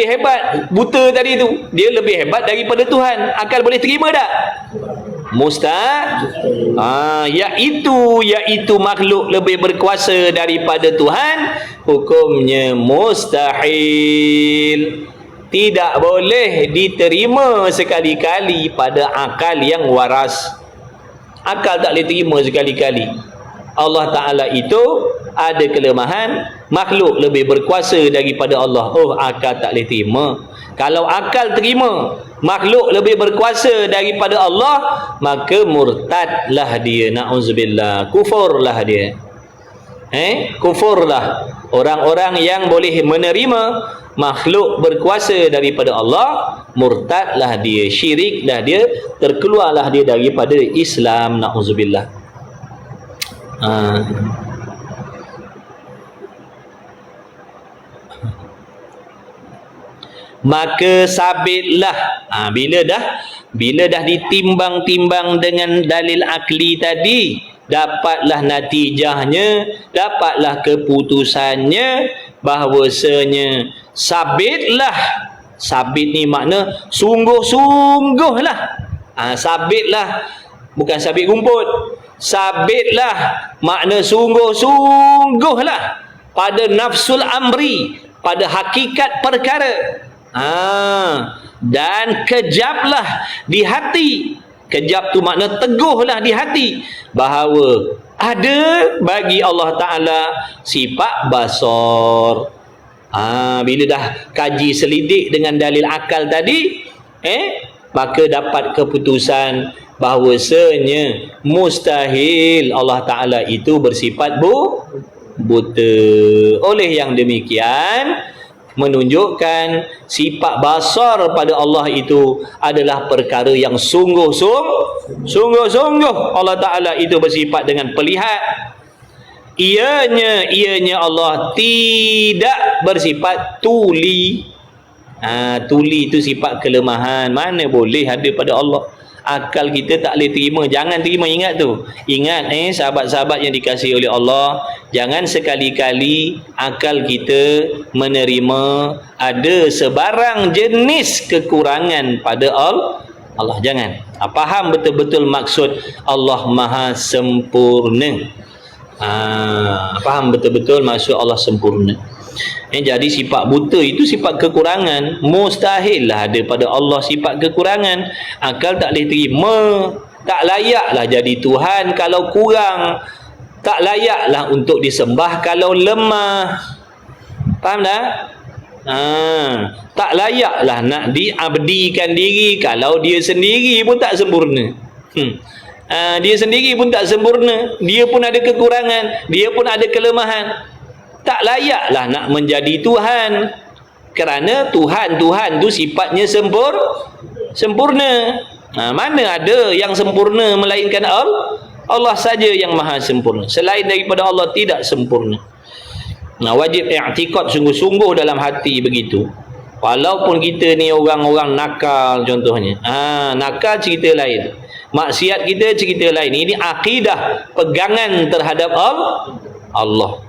hebat. Buta tadi tu, dia lebih hebat daripada Tuhan. Akal boleh terima tak? Mustahil. Iaitu makhluk lebih berkuasa daripada Tuhan, hukumnya mustahil. Tidak boleh diterima sekali-kali pada akal yang waras. Akal tak boleh terima sekali-kali Allah Ta'ala itu ada kelemahan, makhluk lebih berkuasa daripada Allah. Akal tak boleh terima. Kalau akal terima makhluk lebih berkuasa daripada Allah, maka murtadlah dia, na'udzubillah, kufurlah dia. Kufurlah orang-orang yang boleh menerima makhluk berkuasa daripada Allah, murtadlah dia, syiriklah dia, terkeluarlah dia daripada Islam, na'udzubillah. maka sabitlah. Bila dah ditimbang-timbang dengan dalil akli tadi, dapatlah natijahnya, dapatlah keputusannya, bahawasanya sabitlah. Sabit ni makna sungguh-sungguhlah. Sabitlah, bukan sabit rumput. Sabitlah makna sungguh-sungguhlah pada nafsul amri, pada hakikat perkara. Dan kejaplah di hati. Kejap tu makna teguhlah di hati bahawa ada bagi Allah Ta'ala sifat basar. Bila dah kaji selidik dengan dalil akal tadi, maka dapat keputusan bahawasanya mustahil Allah Ta'ala itu bersifat buta. Oleh yang demikian, menunjukkan sifat basar pada Allah itu adalah perkara yang sungguh-sungguh Allah Ta'ala itu bersifat dengan pelihat. Ianya Allah tidak bersifat tuli. Tuli itu sifat kelemahan, mana boleh ada pada Allah. Akal kita tak boleh terima. Jangan terima, ingat tu. Ingat sahabat-sahabat yang dikasihi oleh Allah, jangan sekali-kali akal kita menerima ada sebarang jenis kekurangan pada Allah. Jangan. Faham betul-betul maksud Allah Maha Sempurna. Faham betul-betul maksud Allah sempurna. Jadi sifat buta itu sifat kekurangan. Mustahil lah ada pada Allah sifat kekurangan. Akal tak boleh terima. Tak layaklah jadi Tuhan kalau kurang. Tak layaklah untuk disembah kalau lemah. Faham tak? Tak layaklah nak diabdikan diri kalau dia sendiri pun tak sempurna. Dia sendiri pun tak sempurna. Dia pun ada kekurangan, dia pun ada kelemahan. Tak layaklah nak menjadi Tuhan, kerana Tuhan tu sifatnya sempurna. Mana ada yang sempurna melainkan Allah saja yang maha sempurna. Selain daripada Allah tidak sempurna. Wajib i'tikad sungguh-sungguh dalam hati begitu. Walaupun kita ni orang-orang nakal contohnya. Nakal cerita lain, maksiat kita cerita lain. Ini akidah, pegangan terhadap Allah.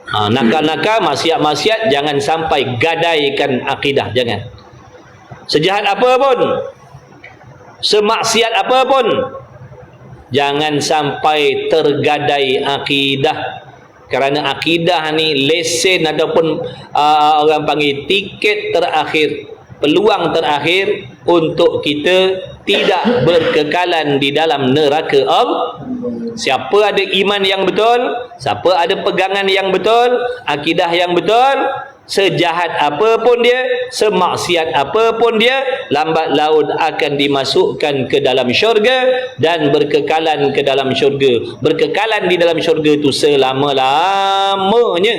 Nakal-nakal, maksiat-maksiat, jangan sampai gadaikan akidah. Jangan. Sejahat apa pun, semaksiat apa pun, jangan sampai tergadai akidah. Kerana akidah ni lesen ataupun orang panggil tiket terakhir, peluang terakhir untuk kita tidak berkekalan di dalam neraka Allah. Siapa ada iman yang betul, siapa ada pegangan yang betul, akidah yang betul, sejahat apapun dia, semaksiat apapun dia, lambat laun akan dimasukkan ke dalam syurga dan berkekalan ke dalam syurga. Berkekalan di dalam syurga itu selama-lamanya.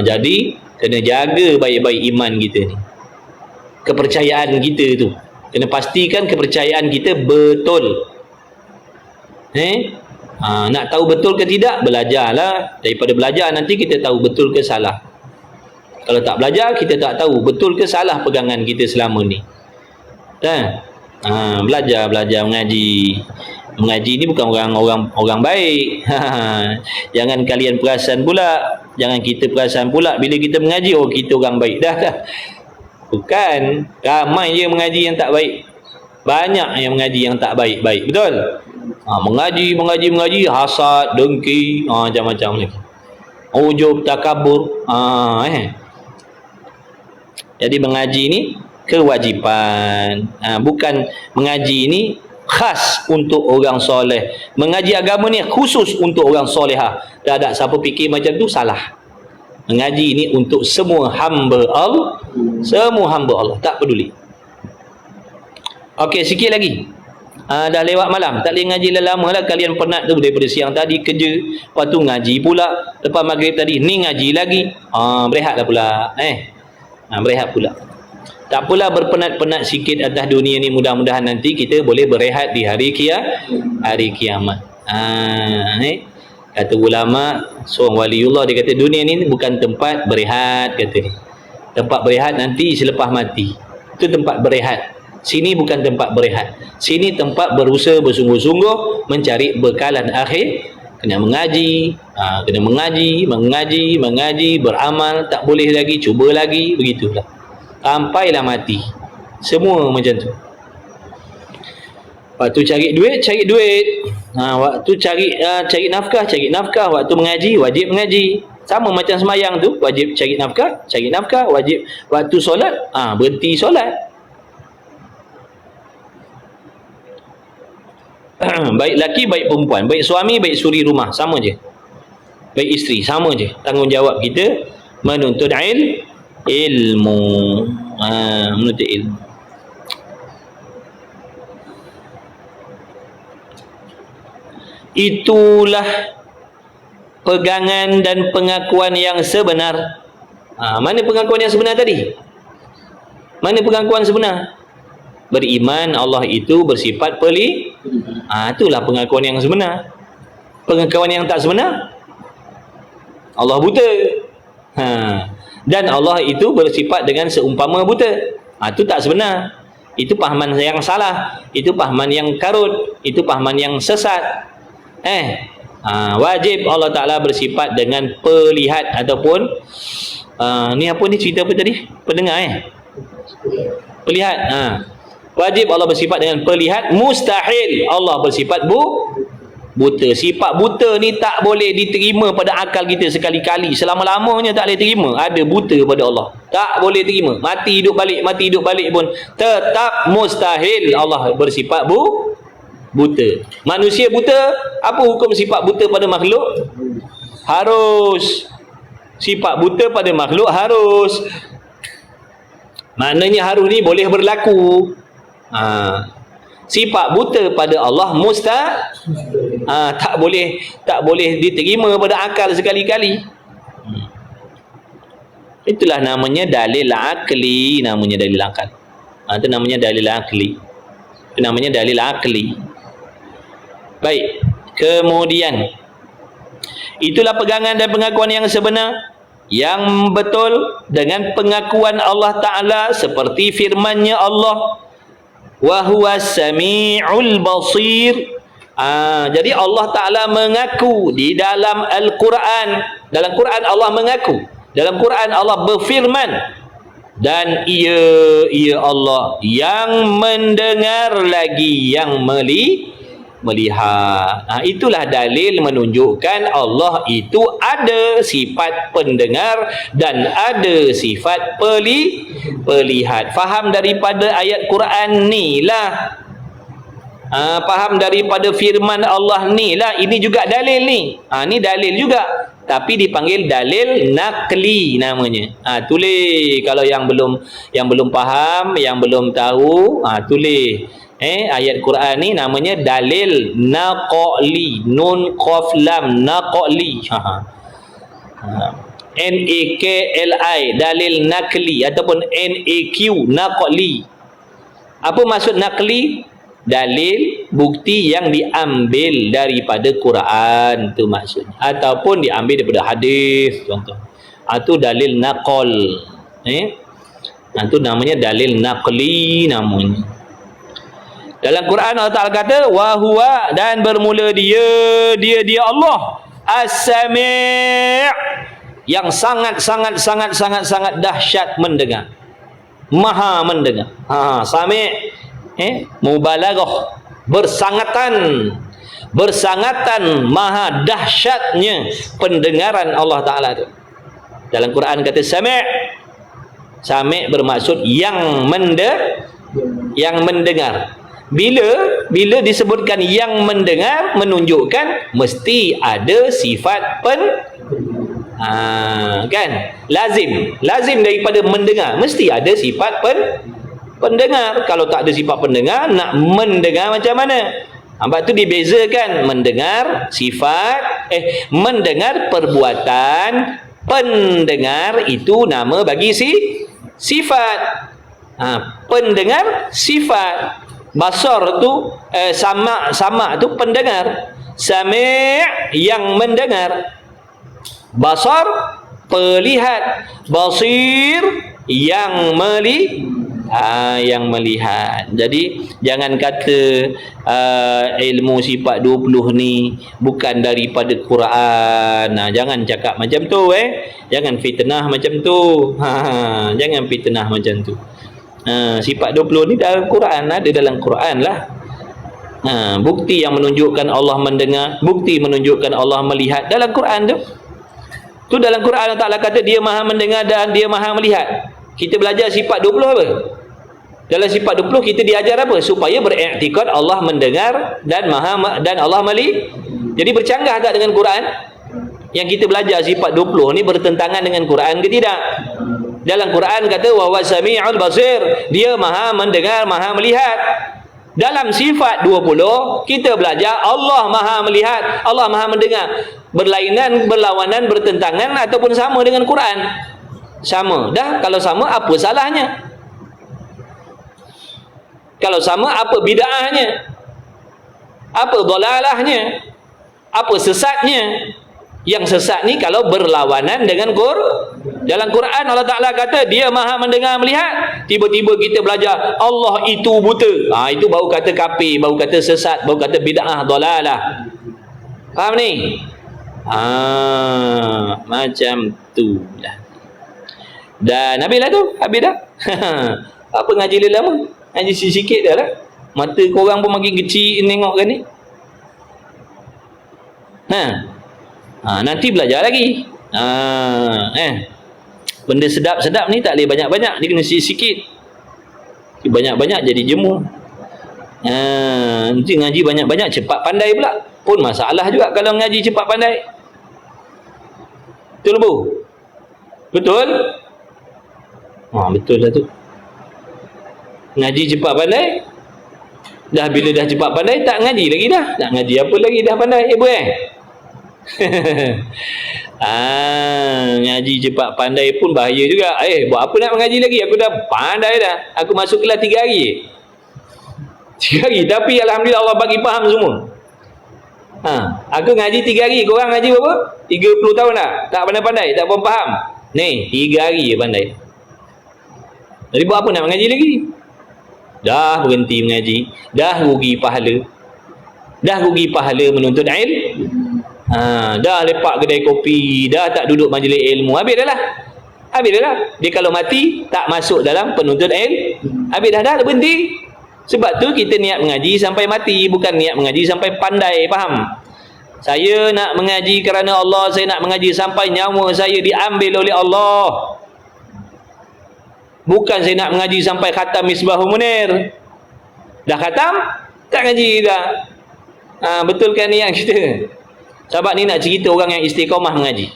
Jadi kena jaga baik-baik iman kita ni, kepercayaan kita tu. Kena pastikan kepercayaan kita betul. Nak tahu betul ke tidak, belajarlah. Daripada belajar nanti kita tahu betul ke salah. Kalau tak belajar, kita tak tahu betul ke salah pegangan kita selama ni. Belajar mengaji. Mengaji ni bukan orang baik. Jangan kalian perasan pula, jangan kita perasan pula bila kita mengaji, kita orang baik dah. Bukan. Ramai je mengaji yang tak baik. Banyak yang mengaji yang tak baik-baik. Betul? Mengaji, hasad, dengki, macam-macam lagi. Ujub, takabur. Jadi mengaji ni kewajipan. Bukan mengaji ni khas untuk orang soleh. Mengaji agama ni khusus untuk orang solehah. Tak ada siapa fikir macam tu, salah. Mengaji ni untuk semua hamba Allah. Semua hamba Allah, tak peduli. Okey, sikit lagi. Dah lewat malam, tak boleh ngaji lama lah. Kalian penat tu daripada siang tadi kerja, lepas tu ngaji pula, lepas maghrib tadi ni ngaji lagi. Berehatlah pula. Berehat pula. Tak apalah berpenat-penat sikit atas dunia ni. Mudah-mudahan nanti kita boleh berehat di hari kiamat. Kata ulama, seorang waliullah, dia kata dunia ni bukan tempat berehat, kata dia. Tempat berehat nanti selepas mati. Itu tempat berehat. Sini bukan tempat berehat. Sini tempat berusaha bersungguh-sungguh mencari bekalan akhir. Kena mengaji, mengaji, beramal, tak boleh lagi, cuba lagi, begitulah. Sampailah mati. Semua macam tu. Waktu cari duit. Waktu cari nafkah. Waktu mengaji, wajib mengaji. Sama macam semayang tu, wajib cari nafkah, wajib waktu solat, berhenti solat. Baik laki, baik perempuan, baik suami, baik suri rumah, sama je. Baik isteri, sama je. Tanggungjawab kita menuntut ilmu. Menuntut ilmu. Itulah pegangan dan pengakuan yang sebenar. Mana pengakuan yang sebenar tadi? Mana pengakuan sebenar? Beriman Allah itu bersifat itulah pengakuan yang sebenar. Pengakuan yang tak sebenar, Allah buta. Dan Allah itu bersifat dengan seumpama buta. Itu tak sebenar. Itu pahaman yang salah. Itu pahaman yang karut. Itu pahaman yang sesat. Wajib Allah Ta'ala bersifat dengan pelihat ataupun ni apa ni, cerita apa tadi? Pendengar pelihat. Wajib Allah bersifat dengan pelihat. Mustahil Allah bersifat buta. Sifat buta ni tak boleh diterima pada akal kita sekali-kali. Selama-lamanya tak boleh terima. Ada buta pada Allah. Tak boleh terima. Mati hidup balik pun tetap mustahil Allah bersifat buta. Manusia buta. Apa hukum sifat buta pada makhluk? Harus. Sifat buta pada makhluk harus. Maknanya harus ni boleh berlaku. Sifat buta pada Allah tak boleh diterima pada akal sekali-kali. Itulah namanya dalil akli. Itu namanya dalil akli. Baik. Kemudian itulah pegangan dan pengakuan yang sebenar, yang betul dengan pengakuan Allah Ta'ala seperti firman-Nya Allah, wa huwas sami'ul basir. Jadi Allah Ta'ala mengaku di dalam Al-Quran. Dalam Quran Allah mengaku. Dalam Quran Allah berfirman, dan ia Allah yang mendengar lagi yang melihat. Itulah dalil menunjukkan Allah itu ada sifat pendengar dan ada sifat pelihat. Faham daripada ayat Quran ni lah. Faham daripada firman Allah ni lah. Ini juga dalil ni. Ni dalil juga, tapi dipanggil dalil nakli namanya. Tulis kalau yang belum faham, yang belum tahu, tulis. Ayat Quran ni namanya dalil naqli. Nun qaf lam, naqli. N-A-K-L-I, dalil nakli ataupun N-A-Q, naqli. Apa maksud nakli? Dalil, bukti yang diambil daripada Quran, tu maksudnya, ataupun diambil daripada hadis, contoh. Itu dalil naqal. Itu namanya dalil naqli namanya. Dalam Quran Allah Ta'ala kata wa huwa, dan bermula dia Allah as-sami', yang sangat dahsyat mendengar, maha mendengar. Sami' mubalaghah, bersangatan maha dahsyatnya pendengaran Allah Ta'ala itu. Dalam Quran kata sami' bermaksud yang mendengar. Bila disebutkan yang mendengar, menunjukkan mesti ada sifat kan? Lazim daripada mendengar mesti ada sifat pendengar. Kalau tak ada sifat pendengar, nak mendengar macam mana? Sebab tu dibezakan mendengar sifat, mendengar perbuatan, pendengar itu nama bagi sifat. Pendengar sifat. Basar tu sama tu pendengar. Sami' yang mendengar. Basar pelihat. Basir yang melihat. Jadi jangan kata ilmu sifat 20 ni bukan daripada Quran. Jangan cakap macam tu Jangan fitnah macam tu. Jangan fitnah macam tu. Sifat 20 ni dalam Quran, ada dalam Quran lah. Bukti yang menunjukkan Allah mendengar, bukti menunjukkan Allah melihat dalam Quran tu. Tu dalam Quran Allah Ta'ala kata dia maha mendengar dan dia maha melihat. Kita belajar sifat 20 apa? Dalam sifat 20 kita diajar apa? Supaya beriktikad Allah mendengar dan Allah melihat. Jadi bercanggah tak dengan Quran? Yang kita belajar sifat 20 ni bertentangan dengan Quran ke tidak? Dalam Quran kata wa huwa sami'ul basir, dia maha mendengar, maha melihat. Dalam sifat 20 kita belajar Allah maha melihat, Allah maha mendengar. Berlainan, berlawanan, bertentangan ataupun sama dengan Quran? Sama. Dah kalau sama apa salahnya? Kalau sama apa bid'ahnya? Apa dhalalahnya? Apa sesatnya? Yang sesat ni kalau berlawanan dengan dalam Quran Allah Ta'ala kata dia maha mendengar melihat, tiba-tiba kita belajar Allah itu buta, itu baru kata kafir, baru kata sesat, baru kata bid'ah, dhalalah. Faham ni? Macam tu lah. Dan habis lah tu, habis dah. Apa ngaji lama? Ngaji sikit dah lah. Mata korang pun makin kecil tengok kan ni. Nanti belajar lagi. Benda sedap-sedap ni tak boleh banyak-banyak, dia kena sikit-sikit. Banyak-banyak jadi jemu. Nanti ngaji banyak-banyak cepat pandai pula. Pun masalah juga kalau ngaji cepat pandai. Betul bu? Betul? Betul lah tu. Ngaji cepat pandai. Dah bila dah cepat pandai tak ngaji lagi dah. Nak ngaji apa lagi dah pandai ibu ngaji cepat pandai pun bahaya juga. Buat apa nak mengaji lagi? Aku dah pandai dah. Aku masuk kelas 3 hari. 3 hari. Tapi alhamdulillah Allah bagi faham semua. Aku ngaji 3 hari. Korang ngaji berapa? 30 tahun dah. Tak pandai-pandai, tak pun faham. Ni 3 hari je pandai. Jadi buat apa nak mengaji lagi? Dah berhenti mengaji, dah rugi pahala. Dah rugi pahala menuntut ilmu. Dah lepak kedai kopi, dah tak duduk majlis ilmu. Habis dah lah. Habis dah lah. Dia kalau mati tak masuk dalam penuntut ilmu. Habis dah berhenti. Sebab tu kita niat mengaji sampai mati, bukan niat mengaji sampai pandai. Faham? Saya nak mengaji kerana Allah, saya nak mengaji sampai nyawa saya diambil oleh Allah. Bukan saya nak mengaji sampai khatam Misbahul Munir. Dah khatam, tak ngaji dah. Betul kan ni yang kita? Sahabat ni nak cerita orang yang istiqamah mengaji.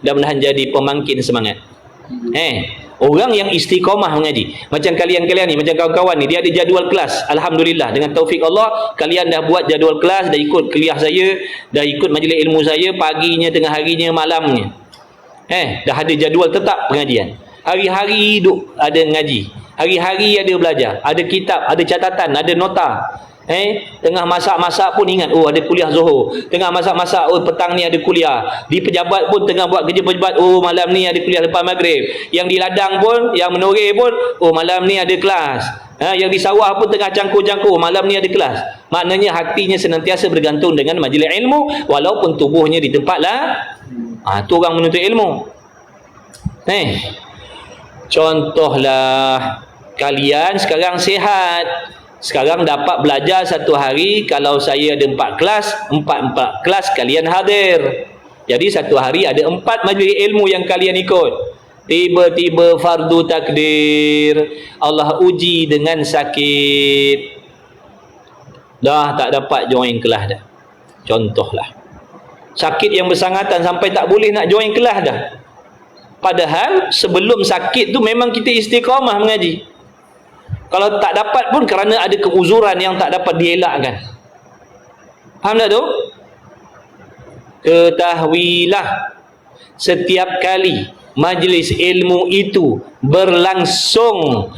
Mudah-mudahan jadi pemangkin semangat. Orang yang istiqamah mengaji. Macam kalian-kalian ni, macam kawan-kawan ni, dia ada jadual kelas. Alhamdulillah, dengan taufik Allah, kalian dah buat jadual kelas, dah ikut kuliah saya, dah ikut majlis ilmu saya, paginya, tengah harinya, malamnya. Dah ada jadual tetap pengajian. Hari-hari duk ada ngaji, hari-hari ada belajar, ada kitab, ada catatan, ada nota. Tengah masak-masak pun ingat, ada kuliah Zuhur. Tengah masak-masak, petang ni ada kuliah. Di pejabat pun tengah buat kerja pejabat, malam ni ada kuliah lepas maghrib. Yang di ladang pun, yang menoreh pun, malam ni ada kelas. Yang di sawah pun tengah cangkur-cangkur, malam ni ada kelas. Maknanya hatinya senantiasa bergantung dengan majlis ilmu, walaupun tubuhnya di tempat lah. Tu orang menuntut ilmu. Contohlah, kalian sekarang sihat, sekarang dapat belajar satu hari. Kalau saya ada 4 kelas, 4 kelas kalian hadir. Jadi satu hari ada 4 majlis ilmu yang kalian ikut. Tiba-tiba fardu takdir, Allah uji dengan sakit, dah tak dapat join kelas dah. Contohlah, sakit yang bersangatan sampai tak boleh nak join kelas dah. Padahal sebelum sakit tu memang kita istiqamah mengaji. Kalau tak dapat pun kerana ada keuzuran yang tak dapat dielakkan. Faham tak tu? Ketahuilah, setiap kali majlis ilmu itu berlangsung,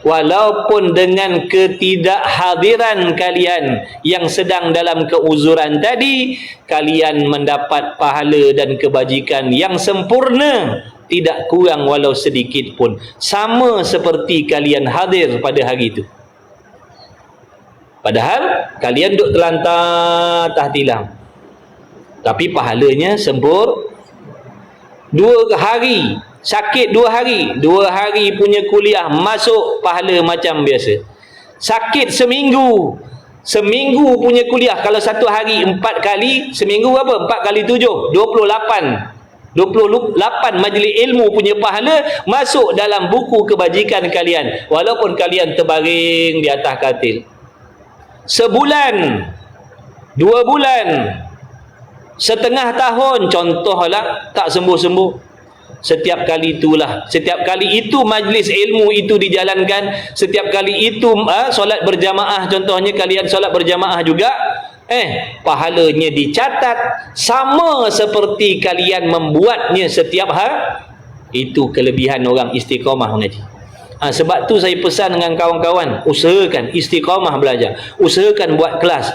walaupun dengan ketidakhadiran kalian yang sedang dalam keuzuran tadi, kalian mendapat pahala dan kebajikan yang sempurna tidak kurang walau sedikit pun, sama seperti kalian hadir pada hari itu. Padahal kalian duduk terlantar atas tilam, tapi pahalanya sempur. 2 hari sakit, 2 hari punya kuliah masuk pahala macam biasa. Sakit seminggu punya kuliah, kalau 1 hari 4 kali, seminggu apa? 4 kali 7, 28 majlis ilmu punya pahala masuk dalam buku kebajikan kalian, walaupun kalian terbaring di atas katil. Sebulan, 2 bulan, setengah tahun, contohlah, tak sembuh-sembuh. Setiap kali itu majlis ilmu itu dijalankan, setiap kali itu solat berjamaah, contohnya kalian solat berjamaah juga, pahalanya dicatat sama seperti kalian membuatnya setiap hari. Itu kelebihan orang istiqamah mengaji. Sebab tu saya pesan dengan kawan-kawan, usahakan istiqamah belajar, usahakan buat kelas,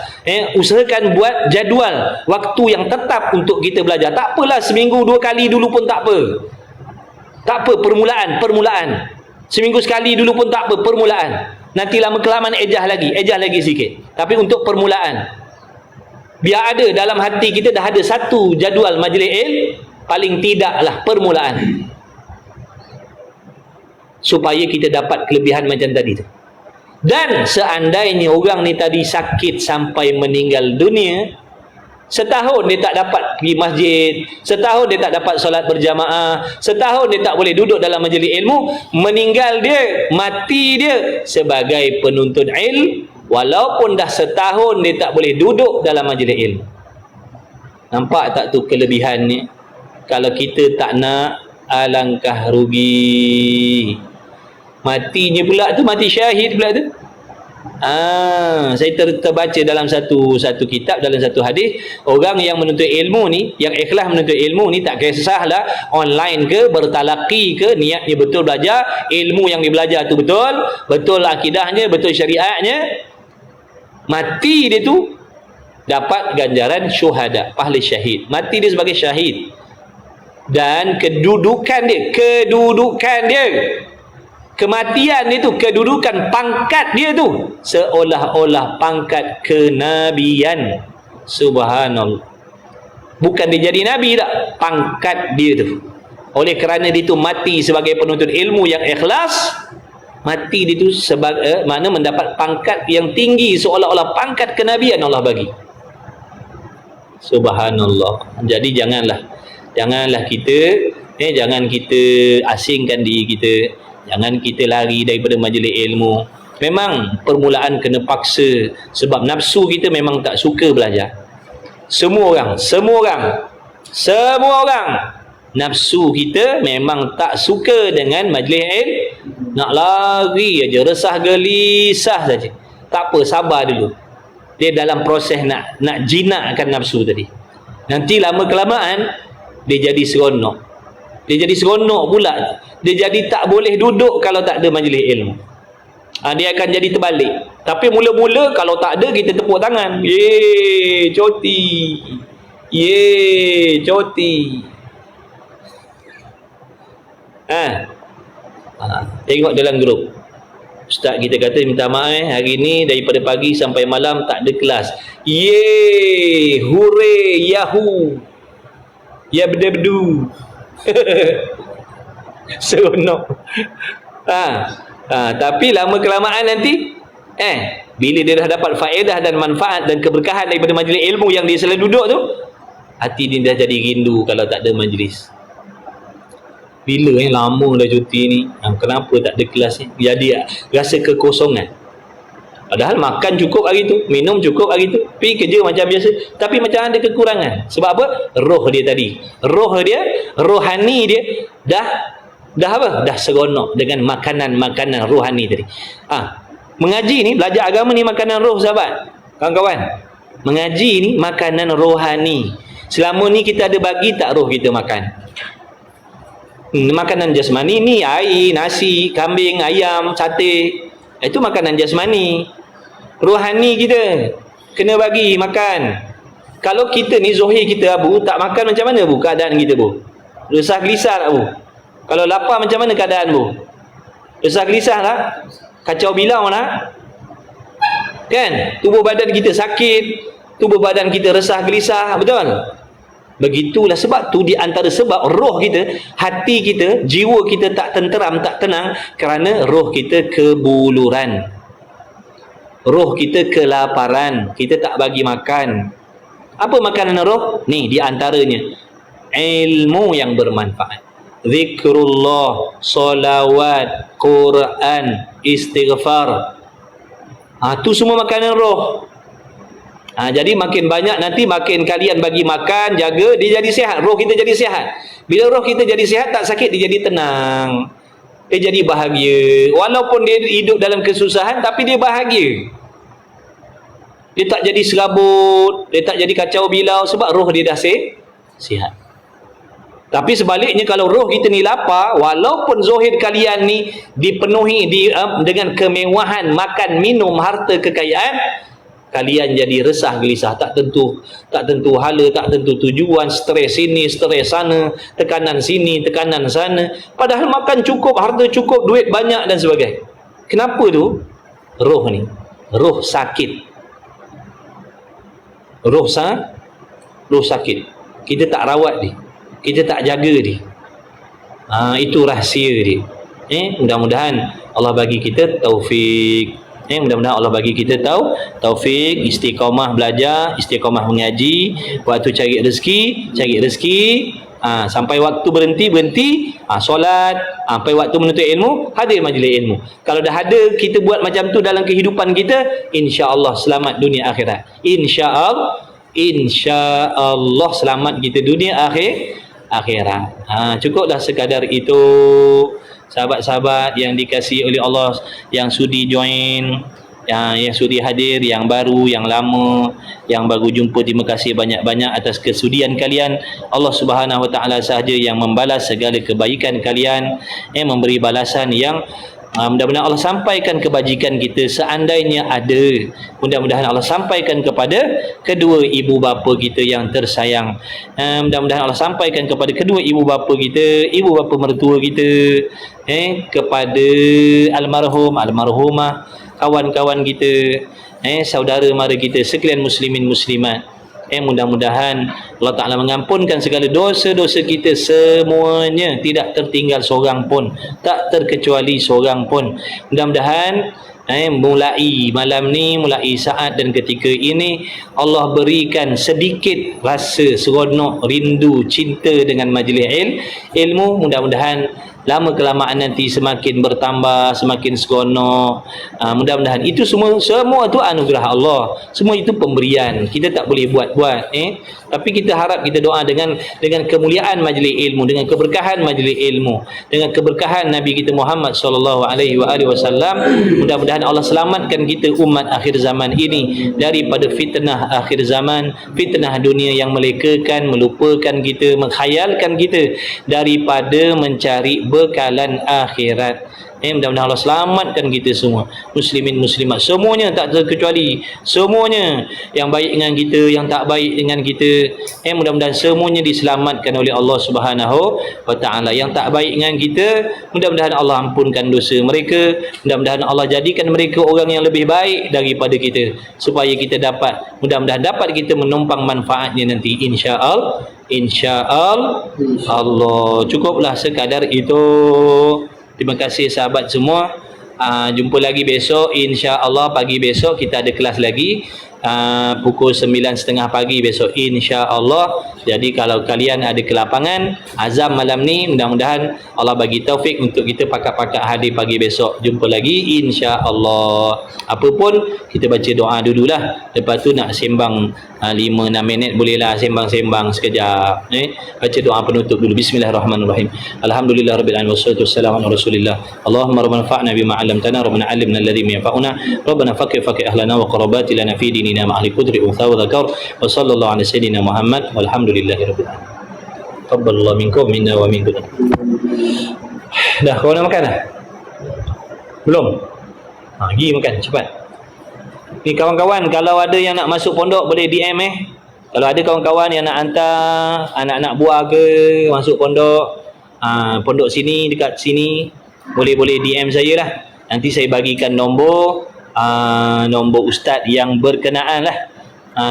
usahakan buat jadual waktu yang tetap untuk kita belajar. Tak apalah seminggu 2 kali dulu pun tak apa. Tak apa, permulaan. Seminggu sekali dulu pun tak apa, permulaan. Nanti lama-kelamaan ejah lagi sikit. Tapi untuk permulaan, biar ada dalam hati kita dah ada satu jadual majlis paling tidaklah permulaan, supaya kita dapat kelebihan macam tadi tu. Dan seandainya orang ni tadi sakit sampai meninggal dunia, setahun dia tak dapat pergi masjid, setahun dia tak dapat solat berjamaah, setahun dia tak boleh duduk dalam majlis ilmu, meninggal dia, mati dia sebagai penuntut ilmu, walaupun dah setahun dia tak boleh duduk dalam majlis ilmu. Nampak tak tu kelebihannya? Kalau kita tak nak, alangkah rugi. Matinya pula tu, mati syahid pula tu. Saya terbaca dalam satu kitab, dalam satu hadis, orang yang menuntut ilmu ni, yang ikhlas menuntut ilmu ni, tak kisahlah online ke, bertalaqi ke, niatnya betul belajar, ilmu yang dia belajar tu betul akidahnya, betul syariatnya, mati dia tu dapat ganjaran syuhada, pahala syahid, mati dia sebagai syahid. Dan kedudukan dia, kematian dia tu, kedudukan pangkat dia tu seolah-olah pangkat kenabian. Subhanallah. Bukan dia jadi nabi tak, pangkat dia tu. Oleh kerana dia tu mati sebagai penuntut ilmu yang ikhlas, mati dia tu sebagai mana mendapat pangkat yang tinggi, seolah-olah pangkat kenabian Allah bagi. Subhanallah. Jadi janganlah kita jangan kita asingkan diri kita, jangan kita lari daripada majlis ilmu. Memang permulaan kena paksa, sebab nafsu kita memang tak suka belajar. Semua orang nafsu kita memang tak suka dengan majlis ilmu. Nak lari aja, resah gelisah saja. Tak apa, sabar dulu. Dia dalam proses nak jinakkan nafsu tadi. Nanti lama kelamaan dia jadi seronok. Pula. Dia jadi tak boleh duduk kalau tak ada majlis ilmu. Dia akan jadi terbalik. Tapi mula-mula kalau tak ada, kita tepuk tangan. Yeay, coti. Tengok dalam grup, ustaz kita kata minta maaf hari ni daripada pagi sampai malam tak ada kelas. Yeay, hooray, yahoo, ya bedu. Seronok. Tapi lama kelamaan nanti bila dia dah dapat faedah dan manfaat dan keberkahan daripada majlis ilmu yang dia selalu duduk tu, hati dia dah jadi rindu kalau tak ada majlis. Bila lama dah cuti ni, kenapa tak ada kelas ni? Jadi rasa kekosongan. Padahal makan cukup hari tu, minum cukup hari tu, pergi kerja macam biasa, tapi macam ada kekurangan. Sebab apa? Roh dia tadi, rohani dia dah seronok dengan makanan rohani tadi. Mengaji ni, belajar agama ni makanan roh, sahabat, kawan-kawan. Mengaji ni makanan rohani. Selama ni kita ada bagi tak roh kita makan? Makanan jasmani ni air, nasi, kambing, ayam, sate, itu makanan jasmani. Rohani kita kena bagi makan. Kalau kita ni zohir kita abu, tak makan macam mana bu keadaan kita bu? Resah gelisah tak bu? Kalau lapar macam mana keadaanmu? Resah gelisah lah, kacau bilau lah, kan? Tubuh badan kita sakit, tubuh badan kita resah gelisah, betul? Begitulah sebab tu, di antara sebab roh kita, hati kita, jiwa kita tak tenteram, tak tenang, kerana roh kita kebuluran, roh kita kelaparan, kita tak bagi makan. Apa makanan roh? Ni di antaranya ilmu yang bermanfaat, zikrullah, solawat, Quran, istighfar. Tu semua makanan roh. Jadi makin banyak nanti, makin kalian bagi makan, jaga, dia jadi sihat, roh kita jadi sihat. Bila roh kita jadi sihat, tak sakit, dia jadi tenang, dia jadi bahagia. Walaupun dia hidup dalam kesusahan, tapi dia bahagia. Dia tak jadi serabut, dia tak jadi kacau bilau, sebab roh dia dah sihat. Tapi sebaliknya, kalau roh kita ni lapar, walaupun zahir kalian ni dipenuhi dengan kemewahan, makan, minum, harta, kekayaan, kalian jadi resah gelisah, tak tentu hala, tak tentu tujuan, stres sini, stres sana, tekanan sini, tekanan sana, padahal makan cukup, harta cukup, duit banyak dan sebagainya. Kenapa tu? Roh ni, roh sakit, roh sakit, kita tak rawat dia, kita tak jaga dia. Itu rahsia dia. Mudah-mudahan Allah bagi kita taufik. Mudah-mudahan Allah bagi kita taufik, istiqamah belajar, istiqamah mengaji, waktu cari rezeki, sampai waktu berhenti, solat, sampai waktu menuntut ilmu, hadir majlis ilmu. Kalau dah ada kita buat macam tu dalam kehidupan kita, insya-Allah selamat dunia akhirat. Insya-Allah selamat kita dunia akhirat. Cukuplah sekadar itu. Sahabat-sahabat yang dikasihi oleh Allah, yang sudi join, yang sudi hadir, yang baru, yang lama, yang baru jumpa, terima kasih banyak-banyak atas kesudian kalian. Allah Subhanahu Wa Taala sahaja yang membalas segala kebaikan kalian, memberi balasan yang mudah-mudahan Allah sampaikan kebajikan kita seandainya ada. Mudah-mudahan Allah sampaikan kepada kedua ibu bapa kita yang tersayang. Mudah-mudahan Allah sampaikan kepada kedua ibu bapa kita, ibu bapa mertua kita, kepada almarhum, almarhumah, kawan-kawan kita, saudara mara kita, sekalian muslimin muslimat. Mudah-mudahan Allah Ta'ala mengampunkan segala dosa-dosa kita semuanya, tidak tertinggal seorang pun, tak terkecuali seorang pun. Mudah-mudahan mulai malam ni, mulai saat dan ketika ini, Allah berikan sedikit rasa seronok, rindu, cinta dengan majlis ilmu. Mudah-mudahan lama kelamaan nanti semakin bertambah, semakin seronok. Mudah-mudahan itu semua tu anugerah Allah. Semua itu pemberian. Kita tak boleh buat-buat. Tapi kita harap, kita doa dengan kemuliaan majlis ilmu, dengan keberkahan majlis ilmu, dengan keberkahan Nabi kita Muhammad sallallahu alaihi wasallam. Mudah-mudahan Allah selamatkan kita umat akhir zaman ini daripada fitnah akhir zaman, fitnah dunia yang melekakan, melupakan kita, menghayalkan kita daripada mencari bekalan akhirat. Mudah-mudahan Allah selamatkan kita semua, muslimin muslimat semuanya, tak terkecuali, semuanya, yang baik dengan kita, yang tak baik dengan kita. Mudah-mudahan semuanya diselamatkan oleh Allah Subhanahu Wa Taala. Yang tak baik dengan kita, mudah-mudahan Allah ampunkan dosa mereka, mudah-mudahan Allah jadikan mereka orang yang lebih baik daripada kita, supaya kita dapat, mudah-mudahan dapat kita menumpang manfaatnya nanti, insya-Allah. Cukuplah sekadar itu. Terima kasih sahabat semua. Jumpa lagi besok, insya-Allah. Pagi besok kita ada kelas lagi, pukul 9.30 pagi besok, insya-Allah. Jadi kalau kalian ada kelapangan, azam malam ni, mudah-mudahan Allah bagi taufik untuk kita pakak-pakak hadir pagi besok. Jumpa lagi, insya-Allah. Apa pun kita baca doa dululah. Lepas tu nak sembang 5-6 minit bolehlah, sembang-sembang sekejap. Baca doa penutup dulu. Bismillahirrahmanirrahim. Alhamdulillahirabbil alamin, wassalatu wassalamu ala Rasulillah. Allahumma rabbana fa'na bima 'allamtana, rabbana 'allimna alladhi yanfa'una, rabbana faqih ahlana wa qarabati lana fi dinina ma'al qudri untha wa dzakar, wa sallallahu ala sayyidina Muhammad walhamdulillahirabbil alamin. Taqabbalallahu minkum minna wa minkum. Dah, kau nak makan dah? Belum? Pergi makan cepat. Ni kawan-kawan, kalau ada yang nak masuk pondok boleh DM Kalau ada kawan-kawan yang nak hantar anak-anak buah ke masuk pondok, Pondok sini, dekat sini, boleh DM saya lah. Nanti saya bagikan nombor ustaz yang berkenaan lah,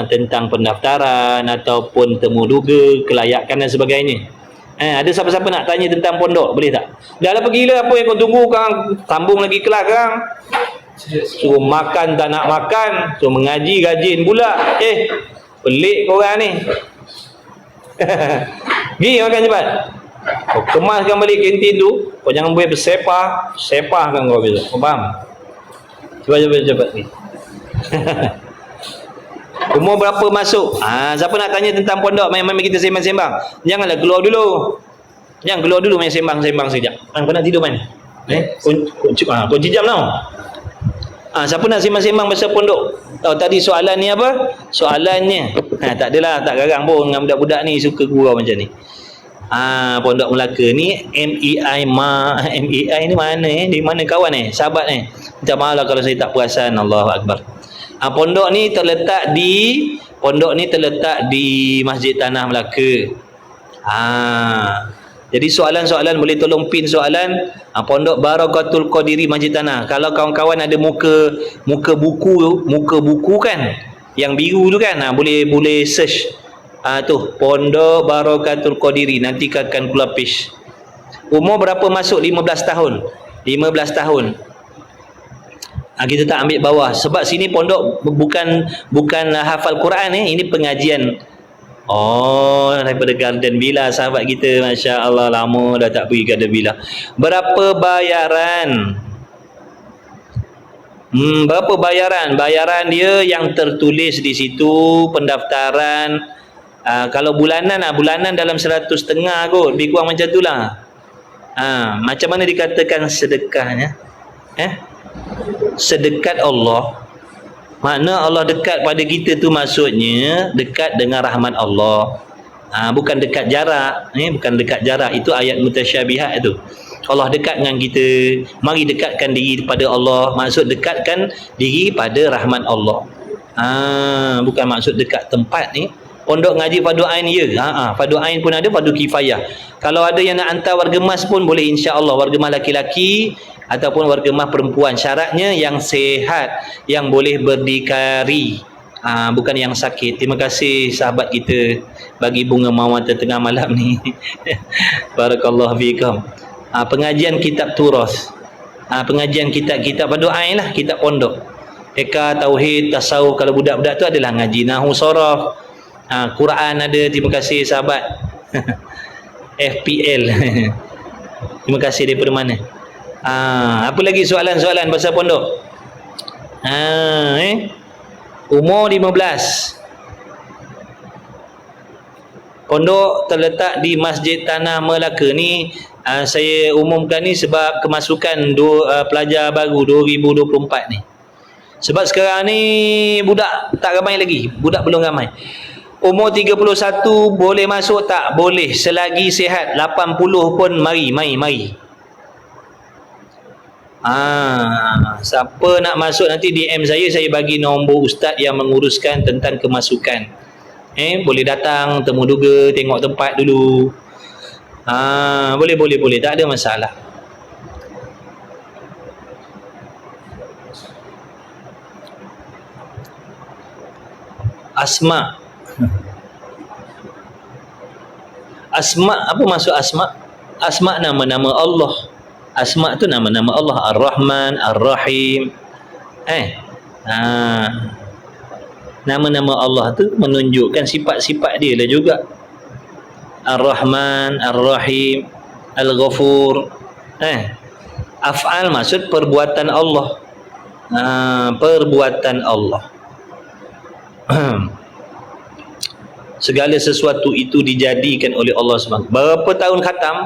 tentang pendaftaran ataupun temu duga, kelayakan dan sebagainya. Ada siapa-siapa nak tanya tentang pondok, boleh tak? Dah lah pergilah, apa yang kau tunggu kang? Sambung lagi kelas kang. Suruh makan tak nak makan, suruh mengaji gajin pula. Pelik korang ni. Pergi makan cepat. Kau kemaskan balik kantin tu, kau jangan boleh bersepah kan kau besok. Kau faham? Cepat ni. Umur berapa masuk? Siapa nak tanya tentang pondok, main-main kita sembang-sembang. Janganlah keluar dulu. Jangan keluar dulu, main sembang-sembang sekejap. Kau nak tidur mana? Kunci jam tau. Siapa nak sembang-sembang pasal pondok? Tadi soalan ni apa? Soalannya tak adalah, tak garang pun dengan budak-budak ni suka gurau macam ni. Pondok Melaka ni MEI ni mana di mana kawan sahabat minta maaf lah kalau saya tak perasan. Allahu Akbar. Pondok ni terletak di Masjid Tanah Melaka. Jadi soalan-soalan boleh tolong pin soalan. Pondok Barakatul Qadiri Masjid Tanah. Kalau kawan-kawan ada muka buku kan, yang biru tu kan, boleh search tu Pondok Barakatul Qadiri, nanti akan keluar page. Umur berapa masuk? 15 tahun. 15 tahun. Kita tak ambil bawah sebab sini pondok bukan hafal Quran ini pengajian. Daripada Garden Villa sahabat kita, Masya Allah, lama dah tak pergi Garden Villa. Berapa bayaran? Berapa bayaran? Bayaran dia yang tertulis di situ pendaftaran. Kalau bulanan dalam 100 setengah kot, lebih kurang macam tu lah. Macam mana dikatakan sedekahnya? Sedekat Allah, makna Allah dekat pada kita tu, maksudnya dekat dengan rahmat Allah. Bukan dekat jarak, bukan dekat jarak. Itu ayat mutasyabihat itu. Allah dekat dengan kita, mari dekatkan diri pada Allah. Maksud dekatkan diri pada rahmat Allah. Bukan maksud dekat tempat ni. Pondok ngaji fardu ain fardu ain pun ada, fardu kifayah. Kalau ada yang nak hantar warga mas pun boleh, insya-Allah. Warga mas laki-laki ataupun warga mas perempuan. Syaratnya yang sihat, yang boleh berdikari, bukan yang sakit. Terima kasih sahabat kita bagi bunga mawar tengah malam ni. Barakallahu fiikum. Pengajian kitab turas, pengajian kitab fardu ain lah, kitab pondok. Eka, tauhid, tasawuf. Kalau budak-budak tu adalah ngaji nahwu saraf. Quran ada. Terima kasih sahabat. FPL. Terima kasih daripada mana? Apa lagi soalan-soalan pasal pondok? Umur 15. Pondok terletak di Masjid Tanah Melaka ni. Saya umumkan ni sebab kemasukan pelajar baru 2024 ni. Sebab sekarang ni budak tak ramai lagi. Budak belum ramai. Umur 31 boleh masuk tak? Boleh, selagi sihat. 80 pun mari. Siapa nak masuk nanti DM saya bagi nombor ustaz yang menguruskan tentang kemasukan. Boleh datang temu duga, tengok tempat dulu. Boleh, tak ada masalah. Asma. Apa maksud asma? Asma nama-nama Allah. Asma tu nama-nama Allah. Ar-Rahman, Ar-Rahim. Nama-nama Allah tu menunjukkan sifat-sifat dia lah juga. Ar-Rahman, Ar-Rahim, Al-Ghafur. Af'al maksud perbuatan Allah. Perbuatan Allah. Segala sesuatu itu dijadikan oleh Allah SWT. Berapa tahun khatam?